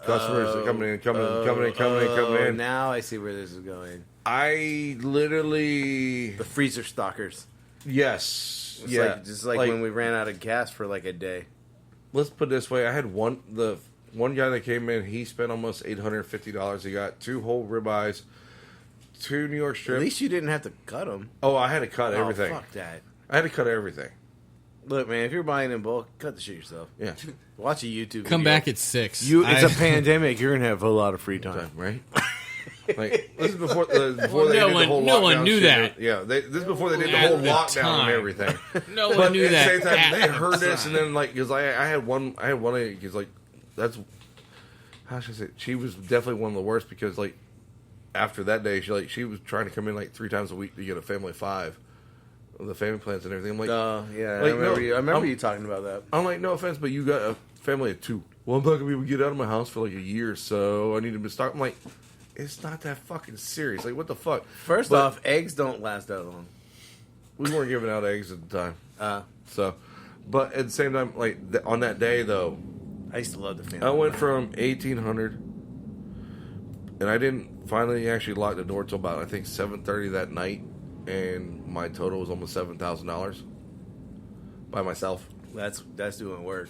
customers coming in. Now I see where this is going. I literally, The freezer stalkers. yes, It's yeah, like, just like when we ran out of gas for like a day. Let's put it this way: I had one guy that came in. He spent almost $850. He got 2 whole ribeyes, 2 New York At strips. least you didn't have to cut them. Oh, I had to cut everything. Oh, fuck that. I had to cut everything. Look, man, if you're buying in bulk, cut the shit yourself. Yeah, Watch a YouTube Come video. back at 6. It's a pandemic. You're going to have a lot of free time. right. Like, this is before they no did the whole one lockdown knew shit. that. Yeah, this is before they did the At whole the lockdown time. and everything. No one But knew at that. the same time, they at heard the this, and time. then like, because I had one, because like, that's how should I say? It? She was definitely one of the worst because like, after that day, she was trying to come in like 3 times a week to get a family of 5, the family plans and everything. I'm like, Yeah, Like, I remember no, you. I remember I'm- you talking about that. I'm like, no offense, but you got a family of 2. well, I'm not going to be able to get out of my house for like a year, so I need to be stocked. I'm like, it's not that fucking serious. Like, what the fuck? First off, eggs don't last that long. We weren't giving out eggs at the time. So, but at the same time, like, on that day, though, I used to love the family. I went from 1,800, and I didn't finally actually lock the door till about, I think, 7:30 that night, and my total was almost $7,000 by myself. That's doing work.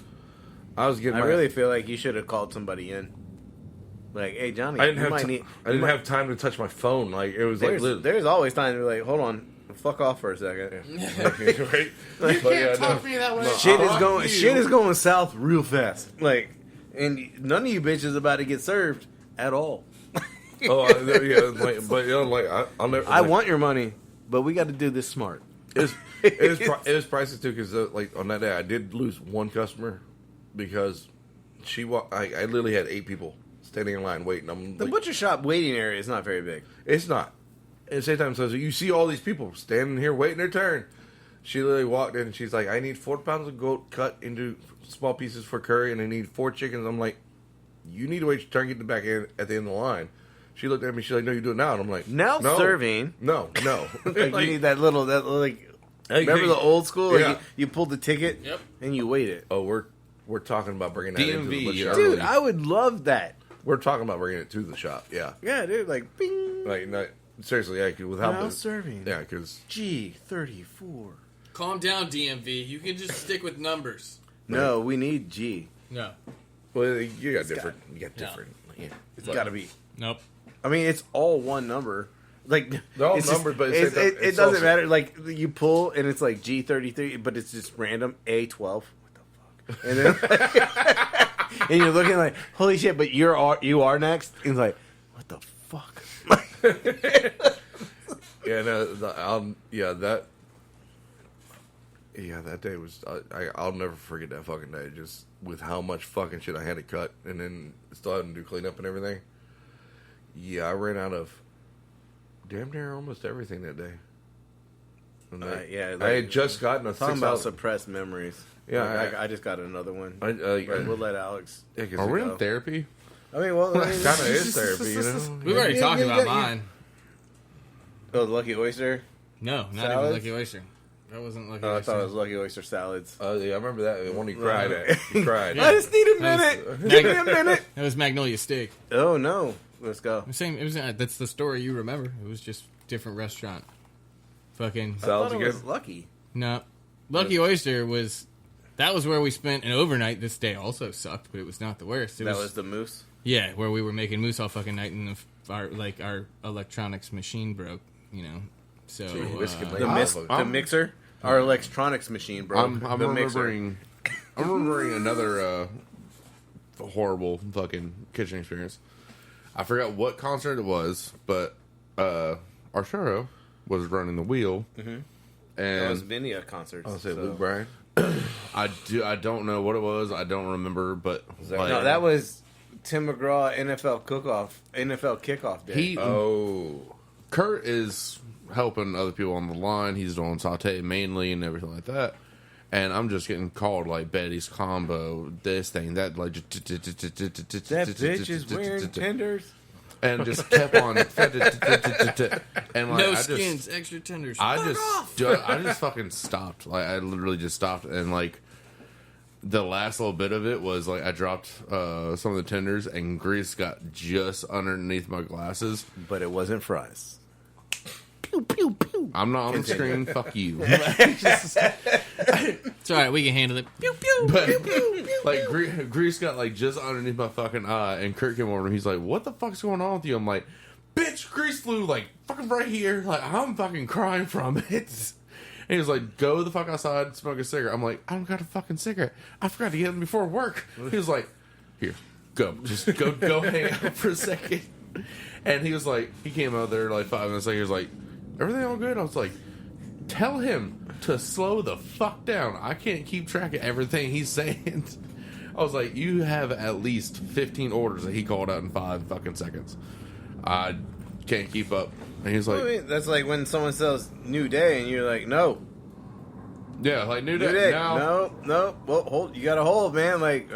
I was getting. I really feel like you should have called somebody in. Like, hey, Johnny, I didn't have. I didn't might- have time to touch my phone. Like it was There's always time to be like, hold on, fuck off for a second. right. You can't talk to me that way. Shit is going south real fast. Like, and none of you bitches about to get served at all. Oh, but I'll never. I want your money, but we got to do this smart. It was pricey too because like on that day I did lose one customer because I literally had 8 people standing in line waiting. The butcher shop waiting area is not very big. It's not. At the same time, so you see all these people standing here waiting their turn. She literally walked in and she's like, I need 4 pounds of goat cut into small pieces for curry and I need 4 chickens. I'm like, you need to wait your turn, get the back end at the end of the line. She looked at me, she's like, no, you do it now. And I'm like, Now no, serving. No. Like, you need that remember the old school? Like Yeah. you pulled the ticket and you wait it. Oh, we're talking about bringing that into the DMV, shop. Dude, I would love that. We're talking about bringing it to the shop. Yeah. Yeah, dude, like, bing. Like, no, seriously, yeah, 'cause with how Now the- serving. Yeah, because G34. Calm down, DMV. You can just stick with numbers. No, we need G. No. well, you got different. Yeah. It's got to be. Nope. I mean, it's all one number. Like They're all it's numbers, but it it's doesn't also- matter. Like you pull and it's like G33, but it's just random A12. What the fuck? And then and you're looking like, holy shit! But you are next. And it's like, what the fuck? Yeah, no, that day was. I'll never forget that fucking day. Just with how much fucking shit I had to cut, and then still having to do cleanup and everything. Yeah, I ran out of damn near almost everything that day. And I had just gotten a Talking about 6,000 suppressed memories. Yeah, Like, I just got another one. But We'll let Alex. yeah, 'cause Are we it in therapy? I mean, well, kind of is therapy, you know. We've already talked about mine. Oh, the Lucky Oyster. No, not Salads? even Lucky Oyster. That wasn't Lucky Oh, I Oyster. thought it was Lucky Oyster salads. Yeah, I remember that the one he cried at. He cried. I just need a minute. Give me a minute. That was Magnolia Steak. Oh no, let's go. I'm saying it was. That's the story you remember. It was just different restaurant. Fucking I Salads thought it was again? Lucky. no. Lucky Oyster was. That was where we spent an overnight. This day also sucked, but it was not the worst. It That was the moose. yeah, where we were making moose all fucking night, and our electronics machine broke. You know, so whiskey The, night. the mixer. Our electronics machine, bro. I'm the mixer. remembering another horrible fucking kitchen experience. I forgot what concert it was, but Arturo was running the wheel, That was and Vinny at concert. I'll say Luke Bryan. I don't know what it was. I don't remember, but that- like, No, that was Tim McGraw NFL kickoff day. he Oh, Kurt is helping other people on the line. He's doing saute mainly and everything like that. And I'm just getting called like Betty's combo, this thing, that, like that bitch is wearing tenders. and just kept on and like no I skins, just, extra tenders. I just fucking stopped. Like I literally just stopped, and like the last little bit of it was like I dropped some of the tenders, and grease got just underneath my glasses. But it wasn't fries. I'm not on the screen. Fuck you. It's all right. We can handle it. Pew pew. But like grease got like just underneath my fucking eye, and Kurt came over and he's like, "What the fuck's going on with you?" I'm like, "Bitch, grease flew like fucking right here. Like I'm fucking crying from it." And he was like, "Go the fuck outside, smoke a cigarette." I'm like, "I don't got a fucking cigarette. I forgot to get them before work." He was like, "Here, go, just go hang out for a second." And he was like, he came out there like 5 minutes later. He was like, "Everything all good?" I was like, "Tell him to slow the fuck down. I can't keep track of everything he's saying." I was like, "You have at least 15 orders that he called out in 5 fucking seconds. I can't keep up." And he was like, I mean, that's like when someone sells New Day and you're like, no. "Yeah, like new New day. Day. Now, No. Well, hold. You got to hold, man. Like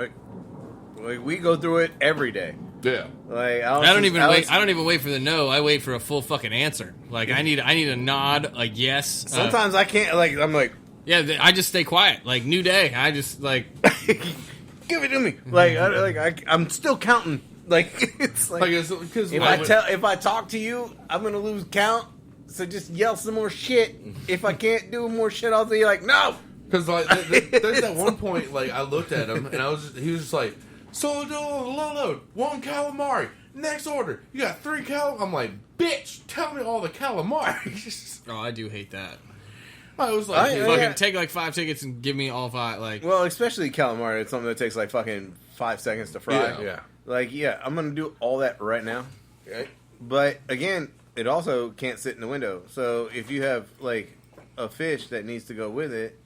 Like, we go through it every day. Yeah. Like, I don't even wait. I don't even wait for the no. I wait for a full fucking answer. Like I need a nod, a yes. Sometimes I can't. Like I'm like, yeah. I just stay quiet. Like new day. I just like give it to me. Like I'm still counting. Like it's like because if I talk to you, I'm gonna lose count. So just yell some more shit. If I can't do more shit, I'll be like, no. Because like there's that one point like I looked at him and he was just like, so load 1 calamari. Next order, you got 3 calamari. I'm like, bitch, tell me all the calamari. Oh, I do hate that. I was like, Fucking take like 5 tickets and give me all 5. Like, well, especially calamari, it's something that takes like fucking 5 seconds to fry. Yeah. Like, yeah, I'm gonna do all that right now. Okay. But again, it also can't sit in the window. So if you have like a fish that needs to go with it.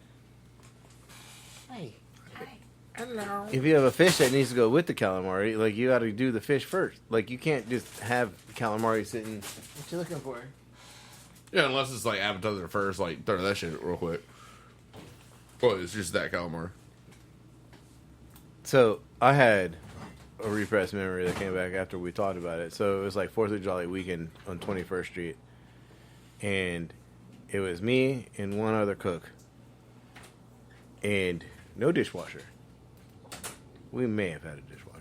Hello. If you have a fish that needs to go with the calamari, like you got to do the fish first. Like you can't just have calamari sitting. What you looking for? yeah, unless it's like appetizer first, like throw that shit real quick. Well, it's just that calamari. So I had a repressed memory that came back after we talked about it. So it was like 4th of July weekend on 21st Street, and it was me and one other cook, and no dishwasher. We may have had a dishwasher.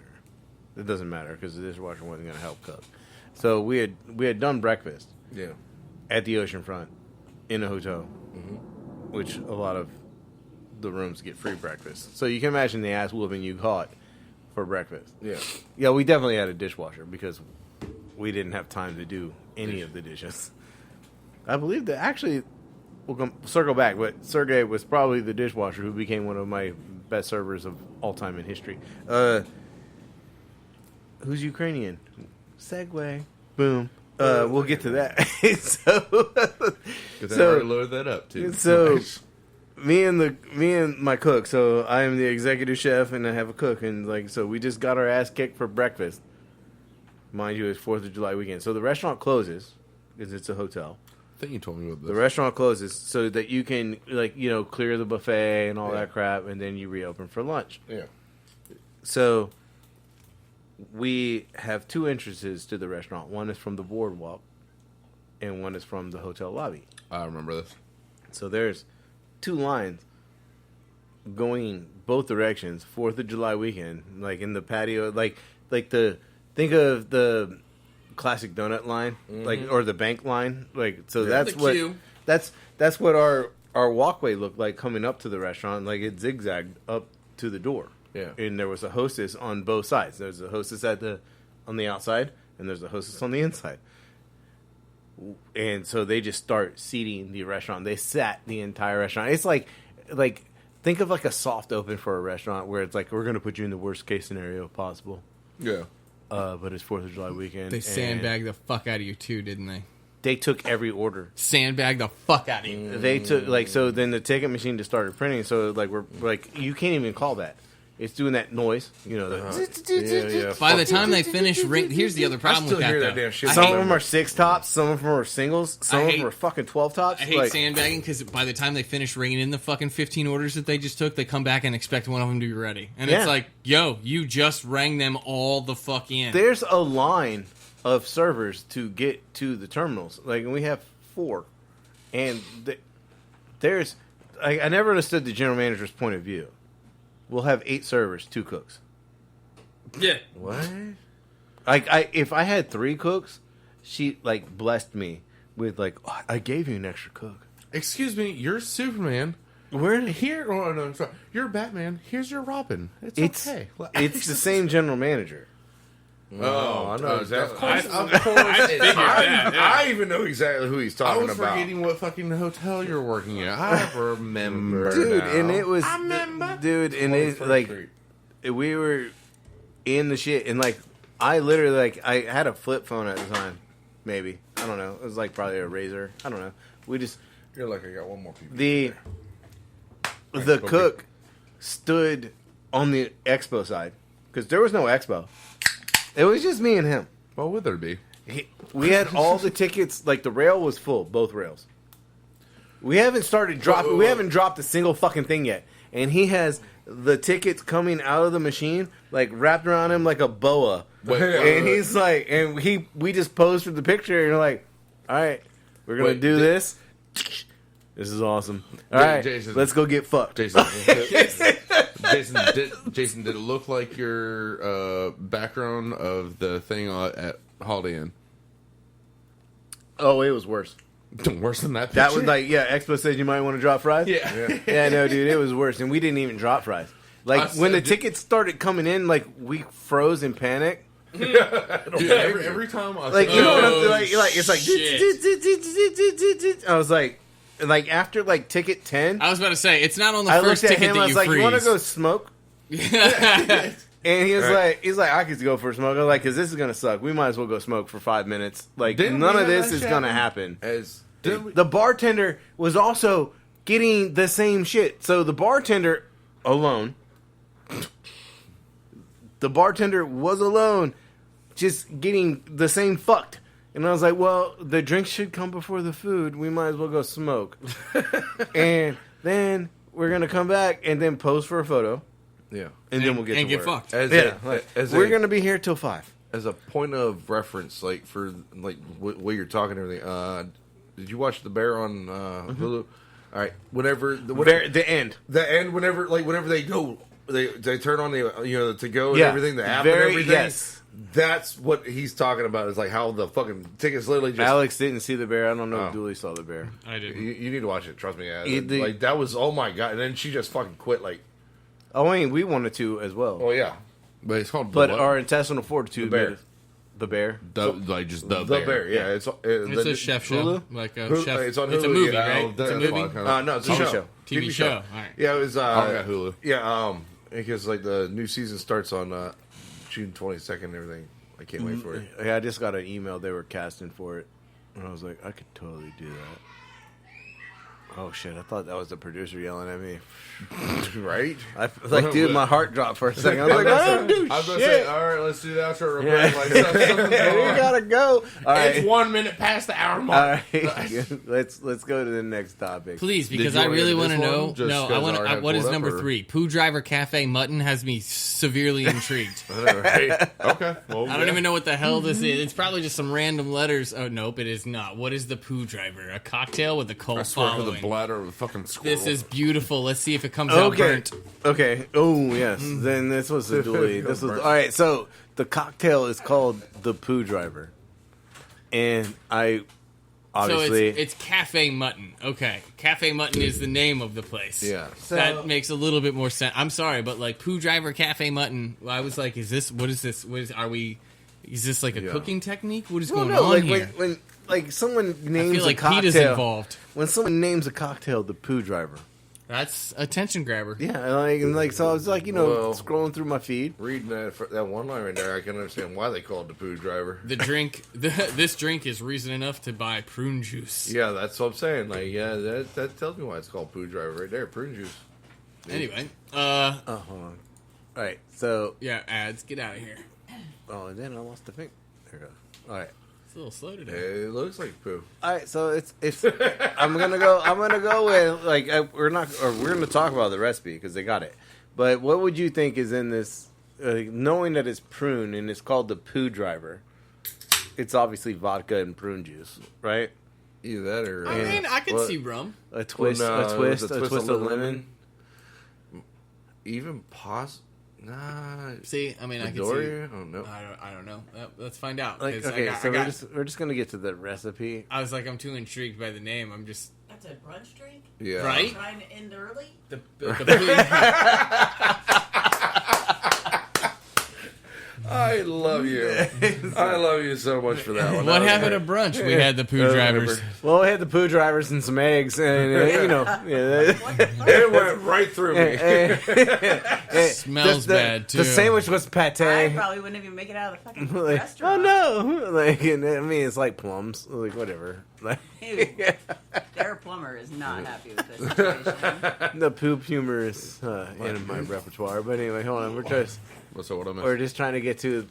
It doesn't matter because the dishwasher wasn't going to help cook. So we had done breakfast. Yeah. At the oceanfront, in a hotel, which a lot of the rooms get free breakfast. So you can imagine the ass whooping you caught for breakfast. Yeah. Yeah, we definitely had a dishwasher because we didn't have time to do any of the dishes. I believe that actually, we'll circle back, but Sergey was probably the dishwasher who became one of my best servers of all time in history. Who's Ukrainian? Segue. Boom. We'll get to that. Because I already loaded that up too. So, Nice. me and my cook. So I am the executive chef, and I have a cook, and like so we just got our ass kicked for breakfast. Mind you, it's 4th of July weekend, so the restaurant closes because it's a hotel. I think you told me about this. The restaurant closes so that you can clear the buffet and all that crap, and then you reopen for lunch. Yeah. So we have 2 entrances to the restaurant. One is from the boardwalk, and one is from the hotel lobby. I remember this. So there's 2 lines going both directions. 4th of July weekend, like in the patio, like think of the classic donut line, like or the bank line, like so. That's The what queue. that's what our walkway looked like coming up to the restaurant. Like it zigzagged up to the door. Yeah. And there was a hostess on both sides. There's a hostess on the outside, and there's a hostess on the inside. And so they just start seating the restaurant. They sat the entire restaurant. It's like think of like a soft open for a restaurant where it's like we're going to put you in the worst case scenario possible. Yeah. But it's 4th of July weekend. they and sandbagged the fuck out of you too, didn't they? They took every order. Sandbagged the fuck out of you. They took so then the ticket machine just started printing. So like we're like you can't even call that. It's doing that noise, the By the time they finish here's the other I problem still with that, hear though. that damn shit. Some of them are 6 tops, some of them are singles, some of them are fucking 12 tops. I hate sandbagging because by the time they finish ringing in the fucking 15 orders that they just took, they come back and expect one of them to be ready. And it's like, yo, you just rang them all the fuck in. There's a line of servers to get to the terminals. Like, and we have 4. And there's... I never understood the general manager's point of view. We'll have 8 servers, 2 cooks. Yeah. What? If I had 3 cooks, she like blessed me with like, oh, I gave you an extra cook. Excuse me, you're Superman. Where Here, oh no, sorry. You're Batman. Here's your Robin. It's okay. It's the same general manager. Oh, I know exactly. Of course, I even know exactly who he's I talking was about. forgetting what fucking hotel you're working at. I remember, Dude, now. and it was I remember. dude, and it 21st like Street. we were in the shit, and like I literally like I had a flip phone at the time, maybe I don't know. It was like probably a Razor. I don't know. We just You're like, I got one more people. the cook stood on the expo side because there was no expo. It was just me and him. What would there be? We had all the tickets. Like the rail was full, both rails. We haven't started dropping. We haven't dropped a single fucking thing yet, and he has the tickets coming out of the machine like wrapped around him like a boa. And he's like, and we just posed for the picture, and you're like, all right, we're gonna do this. This is awesome. All right, Jason, let's go get fucked. Jason, did it look like your background of the thing at Holiday Inn? Oh, it was worse. Worse than that. That picture? was like, yeah, Expo said you might want to drop fries. Yeah, no, dude, it was worse, and we didn't even drop fries. Like when the tickets started coming in, like we froze in panic. Dude, every time I Like you know what I'm like it's like shit. I was like after like ticket 10, I was about to say it's not on the I first looked at ticket him. that I was you like, freeze. "You want to go smoke?" And he was like, "I could go for a smoke." I was like, "Cause this is gonna suck. We might as well go smoke for 5 minutes. Like Didn't none we of have this that is shit gonna happen? happen." The bartender was also getting the same shit. So the bartender alone, the bartender was alone, just getting the same fucked. And I was like, well, the drinks should come before the food. We might as well go smoke. And then we're going to come back and then pose for a photo. Yeah. And then we'll get and to get work. fucked. We're going to be here till 5. As a point of reference, like for like what you're talking and everything. Did you watch The Bear on Hulu? All right. Whenever The end. the end, whenever they go, they turn on the to go and everything, the app and everything. Yes. That's what he's talking about. Is like how the fucking tickets literally just. Alex didn't see the bear. I don't know Oh. if Dooley saw the bear. I didn't. You need to watch it. Trust me. The- Like that was oh my god, and then she just fucking quit. Like Oh, I mean, we wanted to as well. oh yeah, But it's called But what? our intestinal fortitude. The Bear. made us- The bear. like just the the bear. bear. Yeah, it's It's a chef show, Hulu? like a Hulu- chef. it's on It's a Hulu, movie, yeah. right? Oh, It's a that's movie. fine. No, it's a TV show. show. TV show. All right. Yeah, it was. I got Hulu. Yeah, because like the new season starts on June 22nd and everything. I can't wait for it. Yeah, I just got an email. They were casting for it. And I was like, I could totally do that. Oh, shit. I thought that was the producer yelling at me. Right? I was like, dude, my heart dropped for a second. I was like, I don't do I was gonna shit. say, all right, let's do the outro. Real quick. Like, something's We going on. gotta go. All right. It's 1 minute past the hour All mark. right. let's go to the next topic. Please, because you I wanna really get want to this know. one? Just No, I 'cause want. I had What is pulled up, number or- 3? Poo Driver Cafe Mutton has me severely intrigued. Right. Okay. Well, I don't even know what the hell this is. It's probably just some random letters. Oh, nope, it is not. What is the Poo Driver? A cocktail with a I cult swear to the following. bladder of a fucking squirrel. This is beautiful. Let's see if it comes out Okay. burnt. Okay. Oh, yes. Then this was the Dooley. This was all right. So the cocktail is called the Poo Driver, and I obviously So it's Cafe Mutton. Okay, Cafe Mutton is the name of the place. Yeah. That makes a little bit more sense. I'm sorry, but like Poo Driver Cafe Mutton, I was like, is this? What is this? What is? Are we? Is this like a cooking technique? What is well, going no, on like here? when like someone I names feel like a cocktail. Pete is involved. When someone names a cocktail the Poo Driver, That's attention grabber. yeah, like so I was like Well- scrolling through my feed. Reading that one line right there, I can understand why they call it the Poo Driver. The drink, this drink is reason enough to buy prune juice. Yeah, that's what I'm saying. Like, yeah, that tells me why it's called Poo Driver right there. Prune juice. Anyway, Oh, hold on. All right, so yeah, ads, get out of here. and then I lost the thing. There we go. All right. It's a little slow today. It looks like poo. All right, so it's. I'm gonna go with like we're gonna talk about the recipe because they got it. But what would you think is in this? Knowing that it's prune and it's called the Poo Driver, it's obviously vodka and prune juice, right? Either that or I mean, I can What? see rum. A twist, Well, no, a twist it's a of twist of lemon. Even nah. See, I mean, I can see. Midoriya? Oh no. I don't know. Let's find out. Like, 'cause okay, I so got, we're just gonna get to the recipe. I was like, I'm too intrigued by the name. I'm just That's a brunch drink? Yeah. right. Trying to end early? The I love you. I love you so much for that one. what That was happened great. at brunch? We had the Poo Drivers. Well, we had the Poo Drivers and some eggs, and yeah, What the fuck? It went right through me. Smells bad too. The sandwich was pate. I probably wouldn't even make it out of the fucking Like, restaurant. oh no! Like, and I mean, it's like plums. Like, whatever. Like, Ew. Their plumber is not happy with this situation. the poop humor is in my repertoire. But anyway, hold on. So what I missed? Or just trying to get to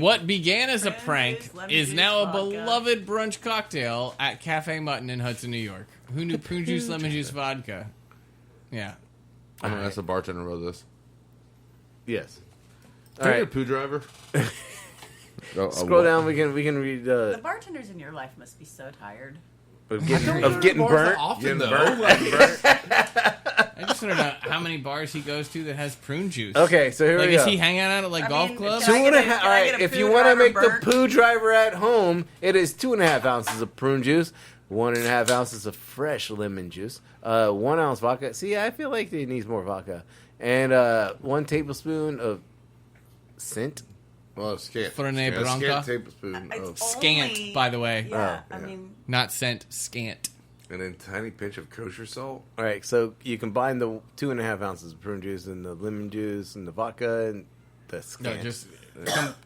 What began as a Prune prank juice, lemon is juice, now a vodka. beloved brunch cocktail at Cafe Mutton in Hudson, New York. Who knew prune juice, lemon juice, vodka? Yeah. I'm gonna ask the bartender about this. Yes. Can All I get a right. Poo Driver? Scroll down. We can read The bartenders in your life must be so tired. of getting burnt. Often, though. I just want to know how many bars he goes to that has prune juice. Okay, so here Like, we is go. he hanging out at like I golf mean, clubs? can I get a- All can I get right, a if Poo you want to Driver make burnt? the Poo Driver at home, it is 2.5 ounces of prune juice, 1.5 ounces of fresh lemon juice, 1 ounce vodka. See, I feel like it needs more vodka, and 1 tablespoon of scent. Well, scant. Fernet A Branca. scant tablespoon It's of, Scant, only- by the way. Yeah, Oh, I yeah. mean, Not scent, scant. and then tiny pinch of kosher salt. All right, so you combine the 2.5 ounces of prune juice and the lemon juice and the vodka and the No, scant. just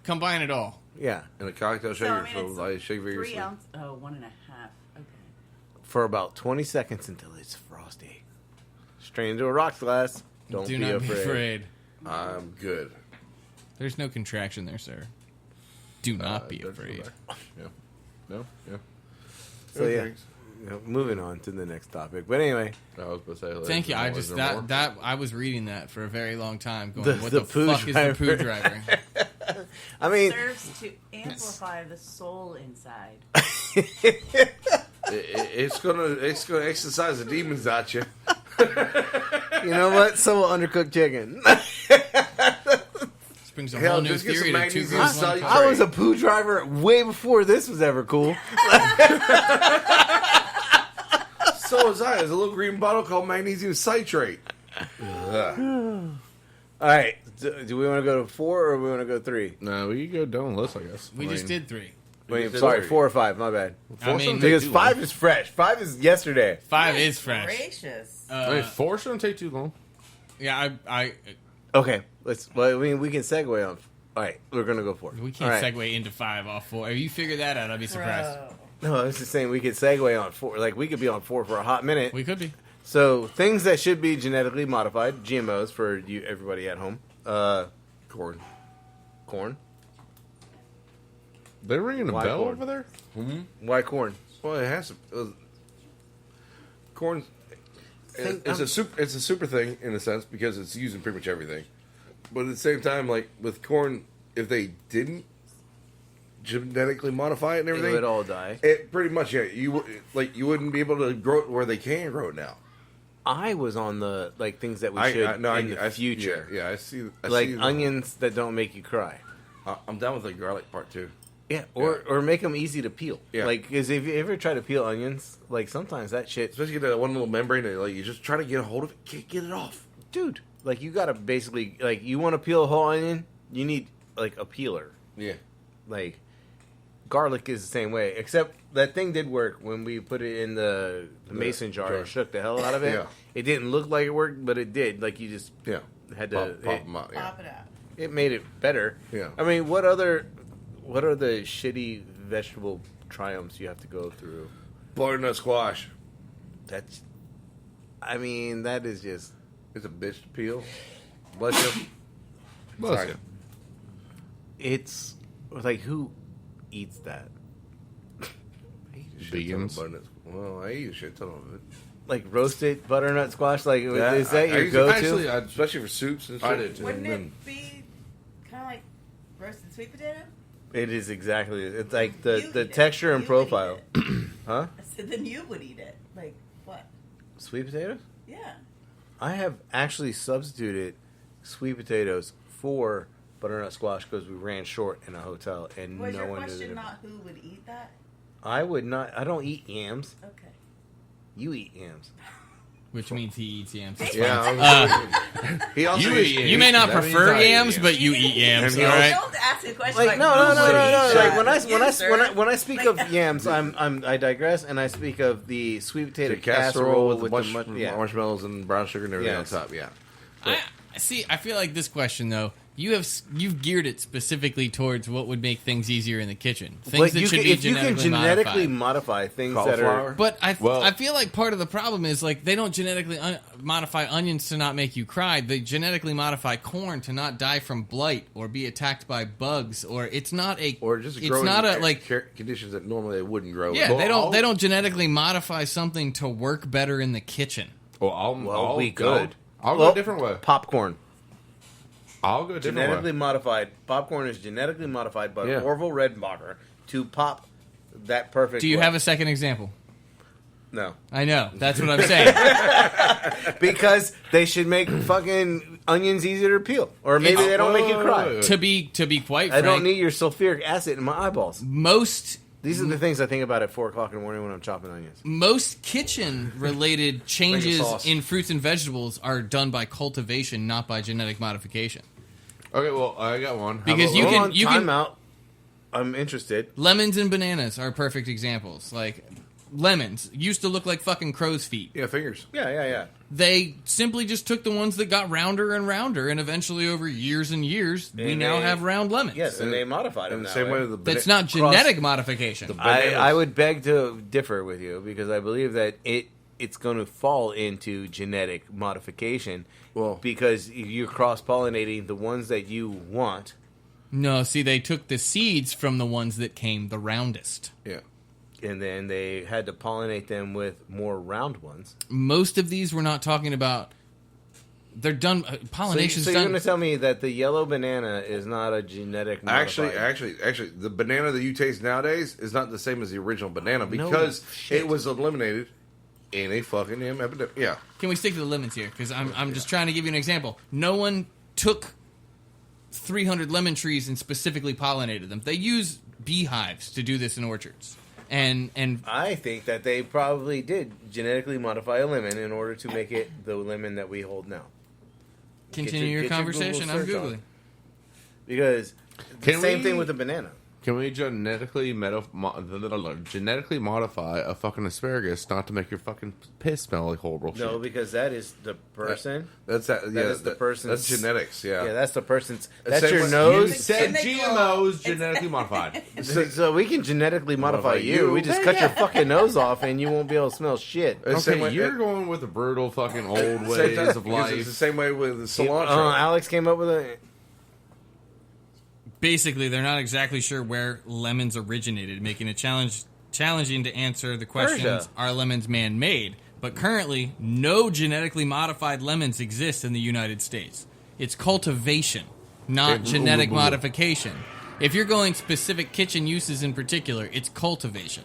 combine it all. yeah, And a cocktail so shaker, I mean, so it's like shake 3 vigorously. ounces. Oh, 1.5. Okay. for about 20 seconds until it's frosty. Strain into a rocks glass. Don't Do be not afraid. be afraid. I'm good. There's no contraction there, sir. Do not be Don't afraid. feel bad. Yeah. No. Yeah. So No yeah, thanks. moving on to the next topic. But anyway, I was about to say. Like, Thank you. I is just there more? that I was reading that for a very long time. Going, The- what the the, Poo fuck is the Poo Driver. Driver? I mean, Serves to amplify the soul inside. It's gonna exercise the demons at you. you know what? So will undercooked chicken. This brings a Hell, whole new just get theory some to two magnesium girls, one salute. cup. I was a Poo Driver way before this was ever cool. So was I. There's a little green bottle called magnesium citrate. Ugh. All right, do we want to go to 4 or we want to go 3? No, we could go down the list, I guess. We just did 3. We Wait, did sorry, 3. 4 or 5. My bad. I mean, Because too 5 long. is fresh. 5 is yesterday. 5 is fresh. Gracious. I mean, 4 shouldn't take too long. Yeah, I Okay, let's. Well, I mean, we can segue on. All right, we're gonna go 4. we can't All right. segue into 5 off 4. If you figure that out, I'd be surprised. Bro. No, I was just saying we could segue on 4. Like we could be on 4 for a hot minute. We could be. So things that should be genetically modified, GMOs for you, everybody at home. Corn. Corn. They ringing a Why bell corn? over there? Why corn? Well, it has to. Corn. Think- It's a super. It's a super thing in a sense because it's used in pretty much everything. But at the same time, like with corn, if they didn't genetically modify it and It everything, would all die. it pretty much you wouldn't be able to grow it where they can grow it now. I was on the like things that we should in the future, Yeah, I see. I like see onions that don't make you cry. I'm down with the garlic part too. Yeah, or make them easy to peel. Yeah. Like, because if you ever try to peel onions, like sometimes that shit, Especially that one little membrane that like you just try to get a hold of it, can't get it off. dude. Like you gotta basically like you want to peel a whole onion, you need like a peeler. Yeah. Like garlic is the same way, except that thing did work when we put it in the mason jar and shook the hell out of it. Yeah. It didn't look like it worked, but it did. Like you just Yeah. had to. Pop them out. Yeah. Pop it out. It made it better. Yeah. I mean, what are the shitty vegetable triumphs you have to go through? Butternut squash. That's. I mean, that is just. It's a bitch to peel. Bless you. Bless Sorry. you. It's like who eats that? Vegans. Well, I eat a shit ton of it. Like roasted butternut squash? Like is that your I go-to? Actually, especially for soups and shit. I did too. Wouldn't And it be kind of like roasted sweet potato? It is exactly. It's like You the eat it. texture and You would eat profile. it. Huh? I said then you would eat it. Like what? Sweet potatoes? Yeah. I have actually substituted sweet potatoes for butternut squash because we ran short in a hotel and Was no your one knew question that. not who would eat that? I would not. I don't eat yams. Okay. You eat yams. Which means he eats yams. It's Yeah. fine. He also You, eats you may not That means prefer I eat yams, yams. but you eat yams. And he All also- right. Don't ask a question Like like no. who would Like eat when that? when I speak Like- of yams, I digress and I speak of the sweet potato the casserole with the marshmallows and brown sugar and everything Yes. on top. Yeah. I feel like this question though you've geared it specifically towards what would make things easier in the kitchen. Things But that you should can, be if you can genetically modify things that Cauliflower? are... But Well- I feel like part of the problem is like they don't genetically modify onions to not make you cry. They genetically modify corn to not die from blight or be attacked by bugs. Or it's not a Or just it's grow not in a like conditions that normally they wouldn't grow. yeah. in. They don't genetically modify something to work better in the kitchen. Well, we could. I'll Well, go a different way. Popcorn. I'll go a different Genetically way. modified. Popcorn is genetically modified by Yeah. Orville Redenbacher to pop that perfect... Do you way. have a second example? No. I know. That's what I'm saying. Because they should make fucking onions easier to peel. Or maybe It's- they don't make you cry. to be quite I frank, don't need your sulfuric acid in my eyeballs. most These are the things I think about at 4 o'clock in the morning when I'm chopping onions. most kitchen related changes sauce. in fruits and vegetables are done by cultivation, not by genetic modification. Okay, well, I got one. How Because about- you Hold can- on, time out. I'm interested. Lemons and bananas are perfect examples. Like lemons used to look like fucking crow's feet. Yeah, fingers. Yeah. They simply just took the ones that got rounder and rounder, and eventually over years and years, we And now they- have round lemons. Yes, and they modified them In the that same way way. the That's not genetic modification. I would beg to differ with you because I believe that it's going to fall into genetic modification. Well- because you're cross pollinating the ones that you want. No, see, they took the seeds from the ones that came the roundest. Yeah. And then they had to pollinate them with more round ones. Most of these we're not talking about. They're done. Pollination's So you're done. going to tell me that the yellow banana is not a genetic modified? Actually, the banana that you taste nowadays is not the same as the original banana because shit. it was eliminated in a fucking epidemic. Yeah. Can we stick to the lemons here? Because I'm just trying to give you an example. No one took 300 lemon trees and specifically pollinated them. They use beehives to do this in orchards. And I think that they probably did genetically modify a lemon in order to make it the lemon that we hold now. continue your get your conversation. Google I'm search on Googling. it. Because Can same we- thing with the banana. Can we genetically modify a fucking asparagus not to make your fucking piss smell like horrible shit? No, because that is the person. That's that. Yeah, is the person's- That's genetics. Yeah, Yeah. that's the person's. That's That's same your way- You nose. said It's- GMOs genetically modified. So we can genetically modify Modify you. you. We just cut your fucking nose off, and you won't be able to smell shit. It's the same Okay, way- you're going with the brutal fucking old same ways time, of because It's the life. same way with the cilantro. Alex came up with a. Basically, they're not exactly sure where lemons originated, making it challenging to answer the questions, Persia. are lemons man-made? But currently, no genetically modified lemons exist in the United States. It's cultivation, not genetic modification. If you're going specific kitchen uses in particular, it's cultivation.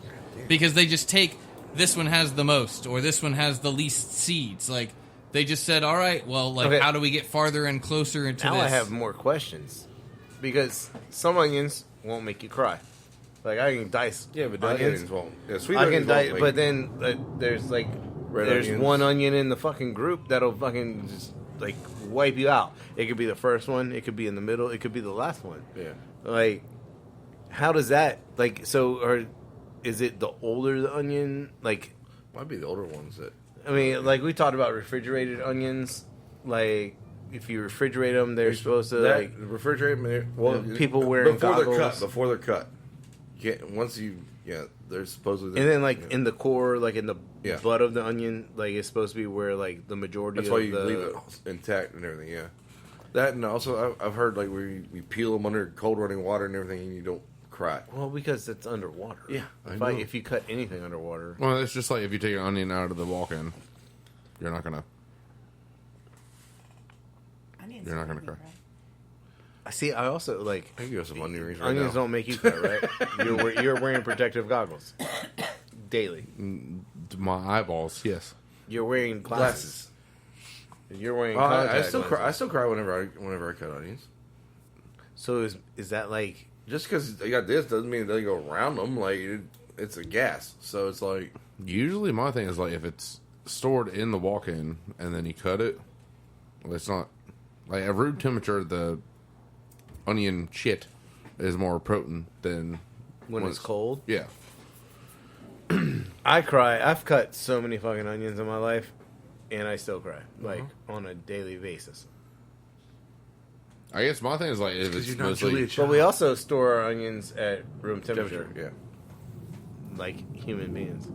Because they just take, this one has the most, or this one has the least seeds. Like, they just said, all right, well, like, Okay. how do we get farther and closer into Now this? I have more questions because some onions won't make you cry. Like I can dice. Yeah, but onions. onions won't. Yeah, sweet I onions can dice, won't but make- then there's like Red there's onions. one onion in the fucking group that'll fucking just like wipe you out. It could be the first one. It could be in the middle. It could be the last one. Yeah. Like, how does that like so? Or is it the older the onion? Like, Might be the older ones that. I mean, like we talked about refrigerated onions. Like, if you refrigerate them, they're supposed to that, like. refrigerate. Well, People wearing before they're cut. goggles. Before they're cut. Yeah. Once you. Yeah. They're supposedly. And then, like yeah. in the core, like in the Yeah. butt of the onion, like it's supposed to be where like the majority. That's of why you the, leave it intact and everything. Yeah. That and also I've heard like where you peel them under cold running water and everything, and you don't cry. Well, because it's underwater. Yeah, I If, know. if you cut anything underwater, Well, it's just like if you take an onion out of the walk-in, you're not gonna. You're not gonna cry. I see. I also like I can go some onion rings right onions. now. Don't make you cry, right? You're wearing protective goggles daily. My eyeballs, yes. You're wearing glasses. You're wearing. I contact still cry. I lenses. still cry whenever I cut onions. So is that like? Just because they got this doesn't mean they go around them. Like it's a gas, so it's like Usually, my thing is like if it's stored in the walk-in and then you cut it, well, it's not like at room temperature. The onion shit is more potent than When it's cold, Yeah, I cry. I've cut so many fucking onions in my life, and I still cry, like Uh-huh. on a daily basis. I guess my thing is like if it's you're not mostly Julia But Child. we also store our onions at room temperature, Yeah. like human beings.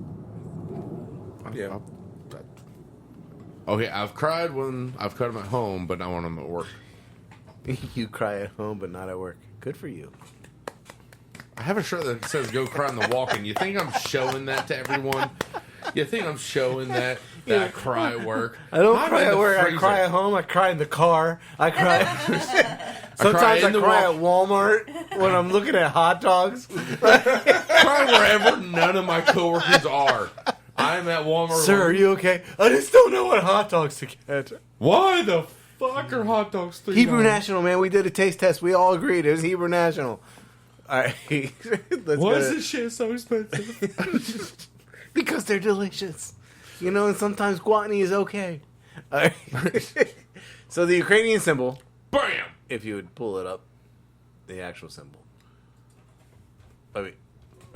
Yeah. Okay, I've cried when I've cut them at home, but not when I'm at work. You cry at home, but not at work. Good for you. I have a shirt that says "Go cry in the walk-in." You think I'm showing that to everyone? You think I'm showing that I cry at work? I don't I'm cry in at the work. I freezer. cry at home. I cry in the car. I cry. Sometimes I in the cry at Walmart when I'm looking at hot dogs. Cry wherever none of my coworkers are. I'm at Walmart. Sir, are you okay? I just don't know what hot dogs to get. Why the fuck are hot dogs $3? Hebrew National, man. We did a taste test. We all agreed it was Hebrew National. All right. Let's Why go is to- this shit so expensive? Because they're delicious. You know, and sometimes gluttony is okay. All right. So the Ukrainian symbol, Bam! if you would pull it up, the actual symbol. I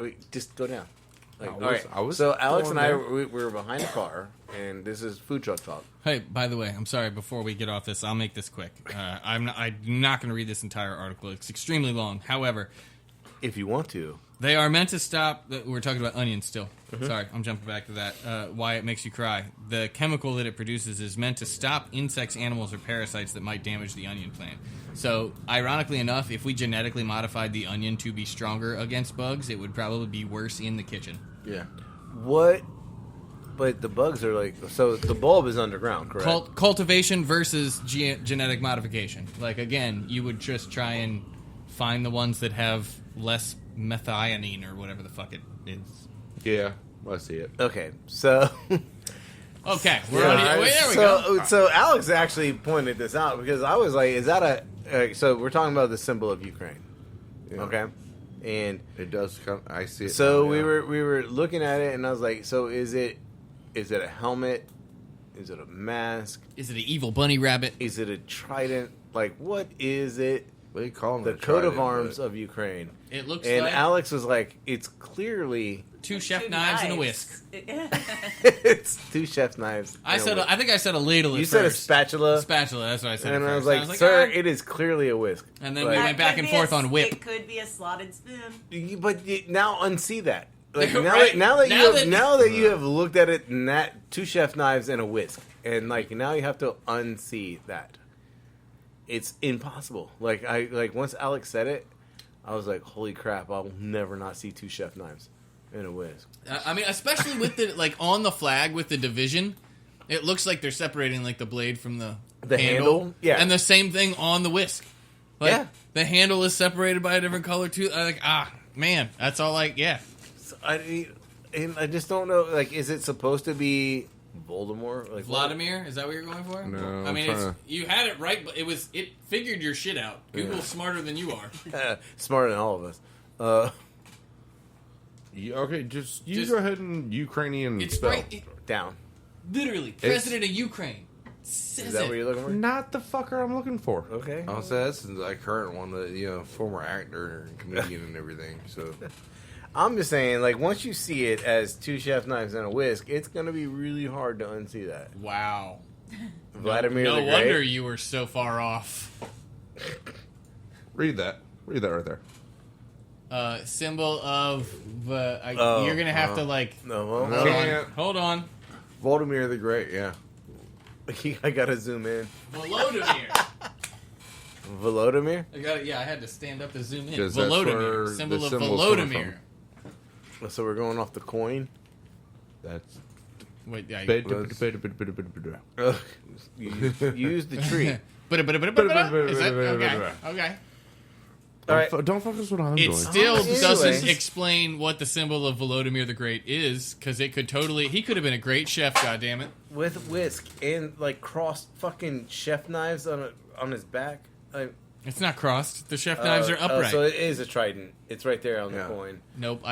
mean, just go down. Like, all right. So Alex and I, we were behind the car, and this is food truck talk. Hey, by the way, I'm sorry. Before we get off this, I'll make this quick. I'm not going to read this entire article. It's extremely long. However, If you want to. they are meant to stop. We're talking about onions still. Sorry, I'm jumping back to that. Why it makes you cry. The chemical that it produces is meant to stop insects, animals, or parasites that might damage the onion plant. So, ironically enough, if we genetically modified the onion to be stronger against bugs, it would probably be worse in the kitchen. Yeah. What? But the bugs are like... So the bulb is underground, correct? Cultivation versus genetic modification. Like, again, you would just try and find the ones that have less methionine or whatever the fuck it is. Yeah, I see it. Okay, so... Okay, we're Yeah, already, there we go. So Alex actually pointed this out because I was like, is that a... so we're talking about the symbol of Ukraine. Yeah. Okay? And It does come. I see it. so now, we yeah. were looking at it, and I was like, so is it a helmet? Is it a mask? Is it an evil bunny rabbit? Is it a trident? Like, what is it? What do you call them? The coat of arms of Ukraine. It looks And like Alex was like, it's clearly... two chef knives and a whisk. it's two chef knives. I and a whisk. think I said a ladle. You at said a first. spatula. Spatula. That's what I said. And at I was first. like, sir, "Ah." it is clearly a whisk. And then Like- we went back and forth on whip. It could be a slotted spoon. But now unsee that. Like Right. now that Now you have looked at it, and that two chef knives and a whisk, and like now you have to unsee that. It's impossible. Like once Alex said it, I was like, holy crap! I'll never not see two chef knives and a whisk. I mean, especially with the like on the flag with the division, it looks like they're separating like the blade from the handle? Yeah. and the same thing on the whisk. Like, Yeah. the handle is separated by a different color too. I'm like, man, that's all. Like, yeah, So I just don't know. Like, is it supposed to be Voldemort? Like Vladimir, is that what you're going for? No, I mean, I'm trying you had it right, but it figured your shit out. Google's smarter than you are. smarter than all of us. Okay, just Just- go ahead and Ukrainian It's spell. right, Down. literally, president of Ukraine says Is that it. what you're looking for? Not the fucker I'm looking for. Okay. I'll say that's the current one, the former actor and comedian and everything. So I'm just saying, like, once you see it as two chef knives and a whisk, it's going to be really hard to unsee that. Wow. Vladimir No the Great. wonder you were so far off. Read that right there. Symbol of Oh, you're gonna have to like. No, well, No. Can't. Hold on. Vladimir the Great, yeah. I got to zoom in. Volodymyr. Volodymyr? I had to stand up to zoom in. 'Cause that's where Volodymyr. Symbol the of symbol's coming Volodymyr. So we're going off the coin? That's Wait, yeah. Use the tree. Is that okay? Okay. All right. Don't focus what I'm It doing. still Anyway. doesn't explain what the symbol of Volodymyr the Great is, because it could totally. He could have been a great chef. Goddammit. With whisk and, like, crossed fucking chef knives on his back. It's not crossed. The chef knives are upright. So it is a trident. It's right there on Yeah. the coin. Nope.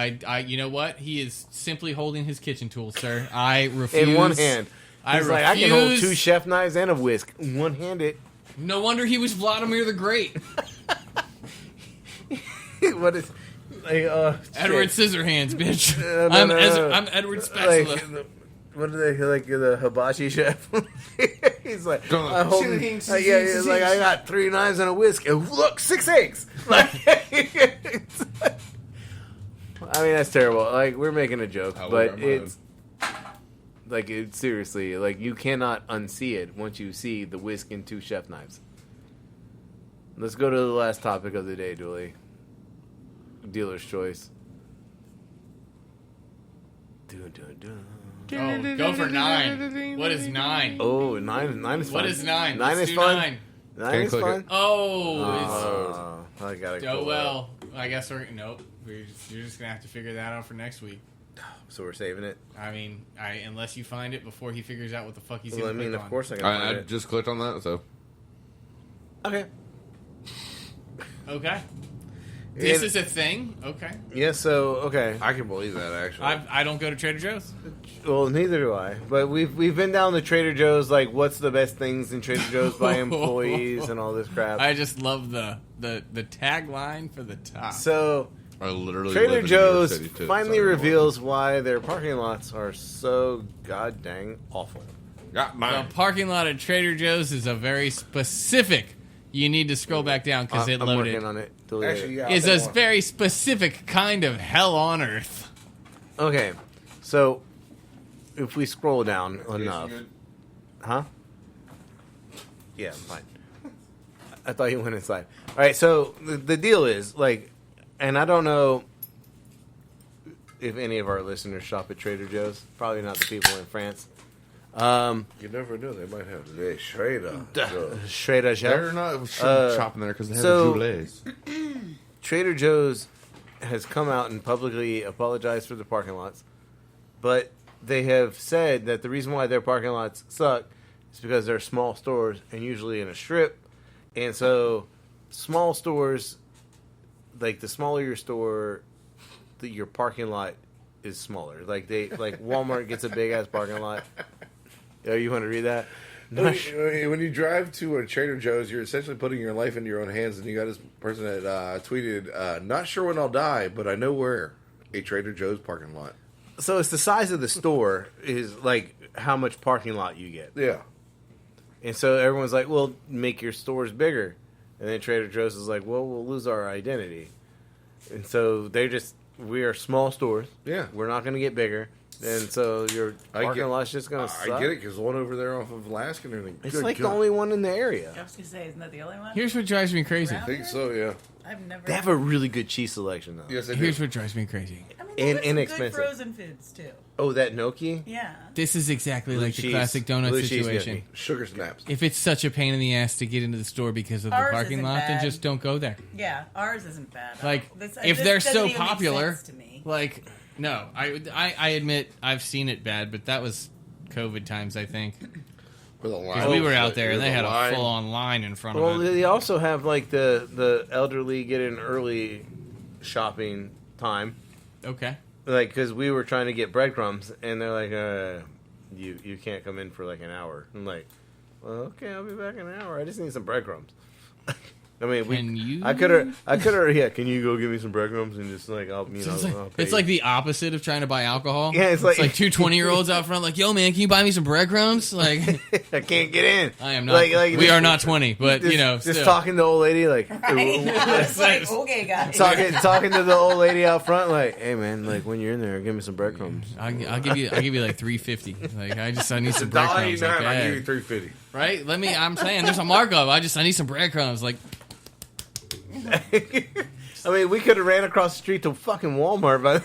You know what? He is simply holding his kitchen tools, sir. I refuse. In one hand. I He's like, I can hold refuse. two chef knives and a whisk. One-handed. No wonder he was Vladimir the Great. What is... Like, Edward shit. Scissorhands, bitch. No, I'm no. Edward Spatula. Like, what are they like? The hibachi chef. He's like, Going, I'm holding, he's like, I got 3 knives and a whisk, and look, 6 eggs. Like, it's like- I mean, that's terrible. Like, we're making a joke, but it's like, it's seriously, like, you cannot unsee it once you see the whisk and 2 chef knives. Let's go to the last topic of the day, Dooley. Dealer's choice. Dun, dun, dun. Oh, go for 9. What is 9? Oh, 9 is fun. What is 9? 9 Let's is do fun. 9. 9 is click fun. it. Oh, I gotta it's... go. Oh, well. I guess nope. You're just going to have to figure that out for next week. So we're saving it. I mean, unless you find it before he figures out what the fuck he's Well, I going to mean, click of on. course I can I find it. just clicked on that, so. Okay. Okay. This And- is a thing? Okay. Yeah, so, okay. I can believe that, actually. I don't go to Trader Joe's. Well, neither do I. But we've been down to Trader Joe's, like, what's the best things in Trader Joe's by employees and all this crap. I just love the tagline for the top. So, I literally Trader live in New York Joe's City, too, finally so- reveals why their parking lots are so god dang awful. Got The mine. parking lot at Trader Joe's is a very specific. You need to scroll back down because it I'm loaded. working on it. Delete Actually, it. yeah. It's a very specific kind of hell on earth. Okay, so if we scroll down enough, huh? Yeah, I'm fine. I thought you went inside. All right, so the deal is like, and I don't know if any of our listeners shop at Trader Joe's. Probably not the people in France. You never know. They might have the Trader. Trader They're Joe's. not shopping there because they have so- the Dooley's. Trader Joe's has come out and publicly apologized for the parking lots, but they have said that the reason why their parking lots suck is because they're small stores and usually in a strip, and so small stores, like the smaller your store, your parking lot is smaller. Like Walmart gets a big ass parking lot. Oh, you want to read that? When you drive to a Trader Joe's, you're essentially putting your life into your own hands. And you got this person that tweeted, "Not sure when I'll die, but I know where." A Trader Joe's parking lot. So it's the size of the store is like how much parking lot you get. Yeah. And so everyone's like, well, make your stores bigger. And then Trader Joe's is like, well, we'll lose our identity. And so we are small stores. Yeah. We're not going to get bigger. And so your parking lot's just going to suck. I get it, because the one over there off of Alaska and everything. It's Good like God. the only one in the area. I was gonna say, isn't that the only one? Here's what drives me crazy. I think so, yeah. I've never. They have a really good cheese selection, though. Yes, they Here's do. what drives me crazy. I mean, and they have some inexpensive. good frozen foods too. Oh, that gnocchi? Yeah. This is exactly Blue like the cheese. classic donut Blue cheese situation. gnocchi. Sugar snaps. If it's such a pain in the ass to get into the store because of the Ours parking isn't lot, then bad. just don't go there. Yeah, ours isn't bad. Like, This- if this they're doesn't so even make popular, sense to me. like, no, I admit I've seen it bad, but that was COVID times, I think. With a line. Because we were out there and There's they had a line. full-on line in front Well, of it. they also have like the elderly get in early shopping time. Okay. Like, because we were trying to get breadcrumbs, and they're like, you can't come in for like an hour. I'm like, well, okay, I'll be back in an hour. I just need some breadcrumbs. I mean, I could have, yeah, can you go give me some breadcrumbs and just like, I'll, you know, It's I'll like, pay it's you. like the opposite of trying to buy alcohol. Yeah, it's like- two 20-year-olds out front like, yo, man, can you buy me some breadcrumbs? Like, I can't get in. I am not. Like, we just- are not 20, but, just, you know, just still. talking to the old lady, like, Right? I was like, okay, guys. talking to the old lady out front, like, hey man, like when you're in there, give me some breadcrumbs. I'll give you like $3.50. Like I need some breadcrumbs. $1.89, Like, I yeah. give you $3.50. Right? I'm saying there's a markup. I need some breadcrumbs. Like, I mean, we could have ran across the street to fucking Walmart, but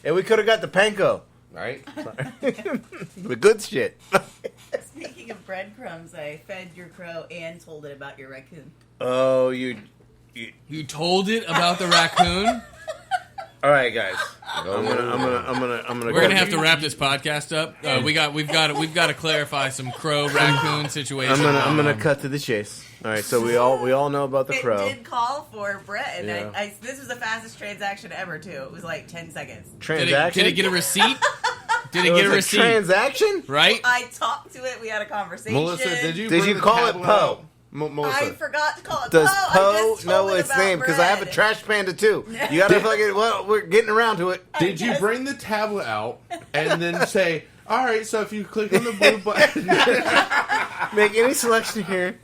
and we could have got the panko, Right? the good shit. Speaking of breadcrumbs, I fed your crow and told it about your raccoon. Oh, you told it about the raccoon. all right, guys. I'm gonna. We're gonna have to wrap this podcast up. We've got to clarify some crow raccoon situation. I'm gonna cut to the chase. All right, so we all know about the It crow did call for Brett, and Yeah. this was the fastest transaction ever too. It was like 10 seconds. transaction. Did it get a receipt? Did it It get a was receipt? transaction? Right? I talked to it. We had a conversation. Melissa, did you Did bring you the call it tablet Poe? out? Melissa. I forgot to call it Does Poe. I Poe just told know it its about name? Because I have a bread. trash panda too. You gotta fucking. Well, we're getting around to it. Did you bring the tablet out and then say, all right, so if you click on the blue button, Make any selection here.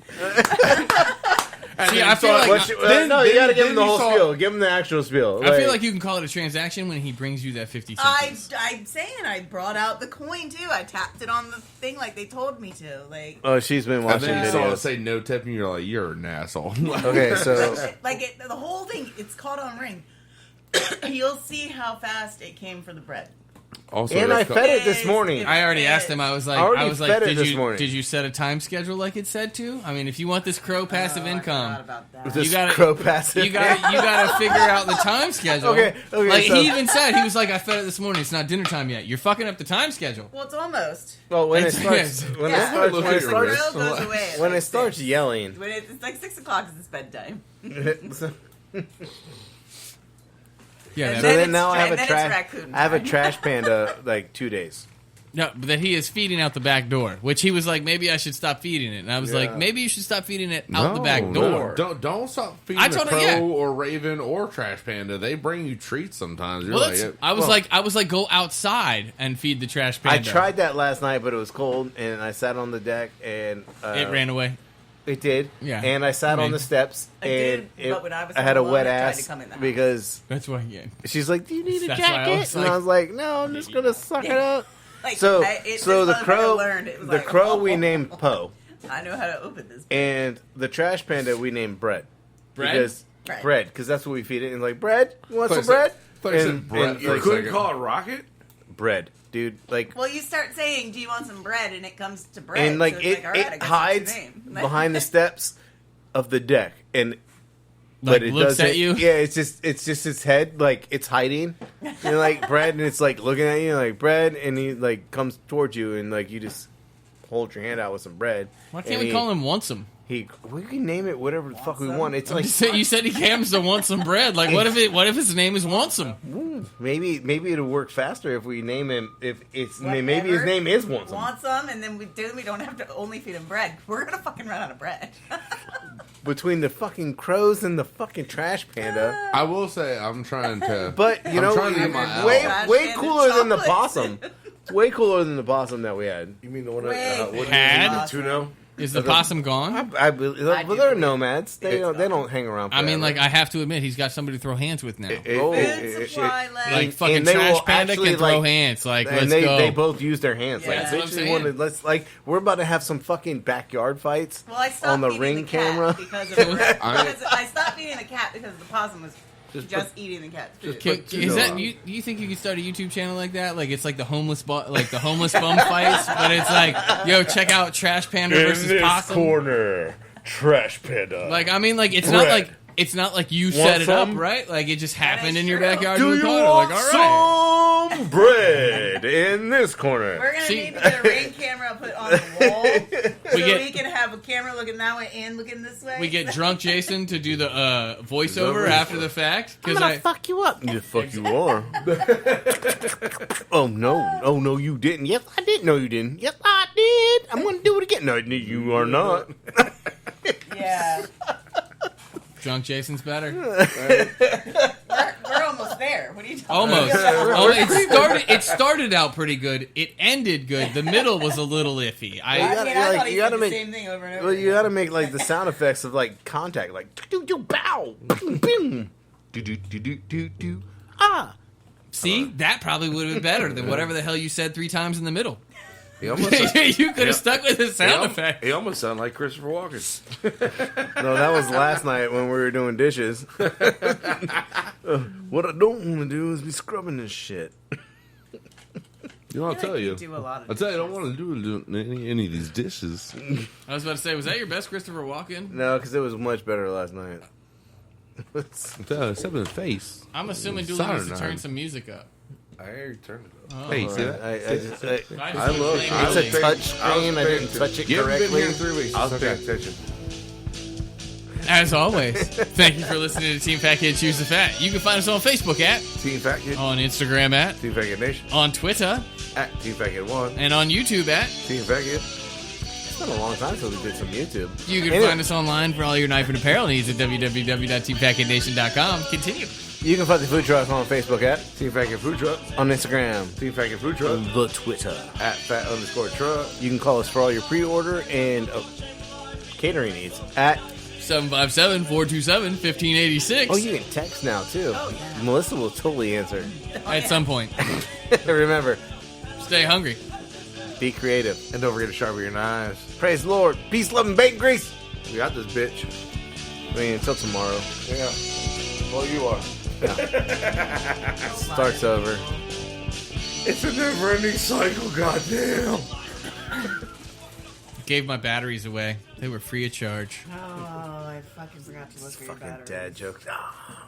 and See, then I feel saw- like- What you, no, you gotta give him the whole saw- spiel. Give him the actual spiel. I feel like you can call it a transaction when he brings you that 50 cents. I'm saying I brought out the coin too. I tapped it on the thing like they told me to. Like, Oh, she's been And watching then you saw it videos. say no tip, and you're like, you're an asshole. Okay, so the whole thing. It's caught on ring. You'll see how fast it came for the bread. Also, and I that's fed it this Yes, morning. it- I already asked him. I was like, Already fed it did this you morning. did you set a time schedule like it said to? I mean, if you want this crow passive I income, forgot about that. This gotta- crow passive. you gotta figure out the time schedule. Okay, Like so- he even said, he was like, I fed it this morning. It's not dinner time yet. You're fucking up the time schedule. Well, it's almost. Well, when it It's- starts, Yeah. Look at your The wrist. grill goes away. at when like it starts 6. yelling. When it's like 6 o'clock is its bedtime. Yeah, And that, So then then it's now I have and a then it's trash. raccoon I have a time. trash panda like 2 days. no, but that he is feeding out the back door, which he was like, maybe I should stop feeding it. And I was like, Yeah. maybe you should stop feeding it out the back door. Don't stop feeding I the told her, crow yeah. or raven or trash panda. They bring you treats sometimes. You're Well, like, that's, I was like, go outside and feed the trash I panda. tried that last night, but it was cold, and I sat on the deck, and It ran away. It did. Yeah. And I sat I on mean- the steps, I and did, but when I was I had a home wet alone, it tried to ass come in the house. because That's why. Yeah. she's like, "Do you need a That's why I jacket?" was And like- I was like, "No, I'm just gonna suck it up." Like, So, this so the motherfucker crow, learned. It was the like, crow oh, we named Poe, I know how to open this. and the trash panda we named Bread. Bread? Because Bread. because that's what we feed it. And like, bread, you want some Thought you bread? said- thought you said bread You for a couldn't second. call it Rocket? bread, dude. Like, Well, you start saying, "Do you want some bread?" and it comes to bread. and like so it's it, all right, I it guess that's hides your name. behind the steps of the deck, and Like, but it looks doesn't. at you? Yeah, it's just its head, like it's hiding. You're like bread, and it's like looking at you like bread, and he like comes towards you, and like you just hold your hand out with some bread. Why can't and we call him Wansome? We can name it whatever the fuck we Wansome? want. It's like You said he comes to want some bread. Like, what if his name is Wansome? maybe it'll work faster if we name him. If it's Whatever. maybe his name is Wansome. Want some, and then we don't have to only feed him bread. We're gonna fucking run out of bread. Between the fucking crows and the fucking trash panda. I will say I'm trying to. But you I'm know, trying to get my way Trash way panda cooler than the chocolate. possum. Way cooler than the possum that we had. You mean the one Wait. that what Had? do you know? Is the possum gone? I believe, I well, do they're believe nomads. They it's don't hang around. I mean, forever. like, I have to admit, he's got somebody to throw hands with now. Food supply Like, left. fucking and they trash will panda actually, can throw like- hands. Like, and let's they go. they both use their hands. Yeah. Like, That's they what I'm just saying. wanted, let's like we're about to have some fucking backyard fights Well, I stopped on the feeding ring the cat camera. because of because I stopped feeding the cat because the possum was just eating the cat's food. Is that you think you could start a YouTube channel like that? Like it's like the homeless bum fights, but it's like, yo, check out Trash Panda versus Possum. corner, trash panda. Like, I mean, like it's Bread. not like you Want set it up, some? right? Like it just happened is in your true. backyard. Do and we you caught it. want Like, all right. some bread in this corner? We're gonna See- need to get a ring camera put on the wall so get- we can have a camera looking that way and looking this way. We get drunk Jason to do the voiceover after the fact I'm gonna fuck you up. The fuck you are. Oh no, you didn't. Yes, I did. No, you didn't. Yes, I did. I'm gonna do it again. No, you are not. Yeah, drunk Jason's better. we're almost there. What are you talking Almost. about? Oh, it started out pretty good. It ended good. The middle was a little iffy. I gotta- mean, I like, thought he you said gotta the make- same thing over and over. Well, you gotta make like the sound effects of like contact, like do do bow, boom, boom, do do do do do do. Ah, See, that probably would have been better than whatever the hell you said 3 times in the middle. He almost, You could have stuck with the sound effect. he almost sounded like Christopher Walken. no, that was last night when we were doing dishes. What I don't want to do is be scrubbing this shit. You know, I'll tell you. do a lot of I'll tell you, I don't want to do any of these dishes. I was about to say, was that your best Christopher Walken? No, because it was much better last night. Except in the face. I'm assuming Dooley Saturday needs to night. turn some music up. I already turned it up. Hey, see that? I love it. It's a touch screen. I didn't touch it You haven't been correctly. here in 3 weeks. I was paying attention. As always, thank you for listening to Team Fat Kid Choose the Fat. You can find us on Facebook Team Fat Kid. on Instagram Team Fat Kid Nation. on Twitter, At Team Fat Kid 1. and on YouTube Team Fat Kid. It's been a long time since we did some YouTube. You can find us online for all your knife and apparel needs at www.teamfactnation.com. Continue. You can find the food truck on Facebook at Team Fat Kid Food Truck. on Instagram, Team Fat Kid Food Truck. the Twitter. At Fat_Truck. You can call us for all your pre-order and catering needs at. 757-427-1586. Oh, you can text now too. Oh, yeah. Melissa will totally answer. At some point. Remember, Stay hungry. be creative. And don't forget to sharpen your knives. Praise the Lord. Peace, love, and bacon grease. We got this bitch. I mean, until tomorrow. Yeah. Well, you are. Starts over. It's a never-ending cycle, goddamn. Gave my batteries away. They were free of charge. Oh, I fucking forgot to look for your Fucking batteries. dad joke. Ah.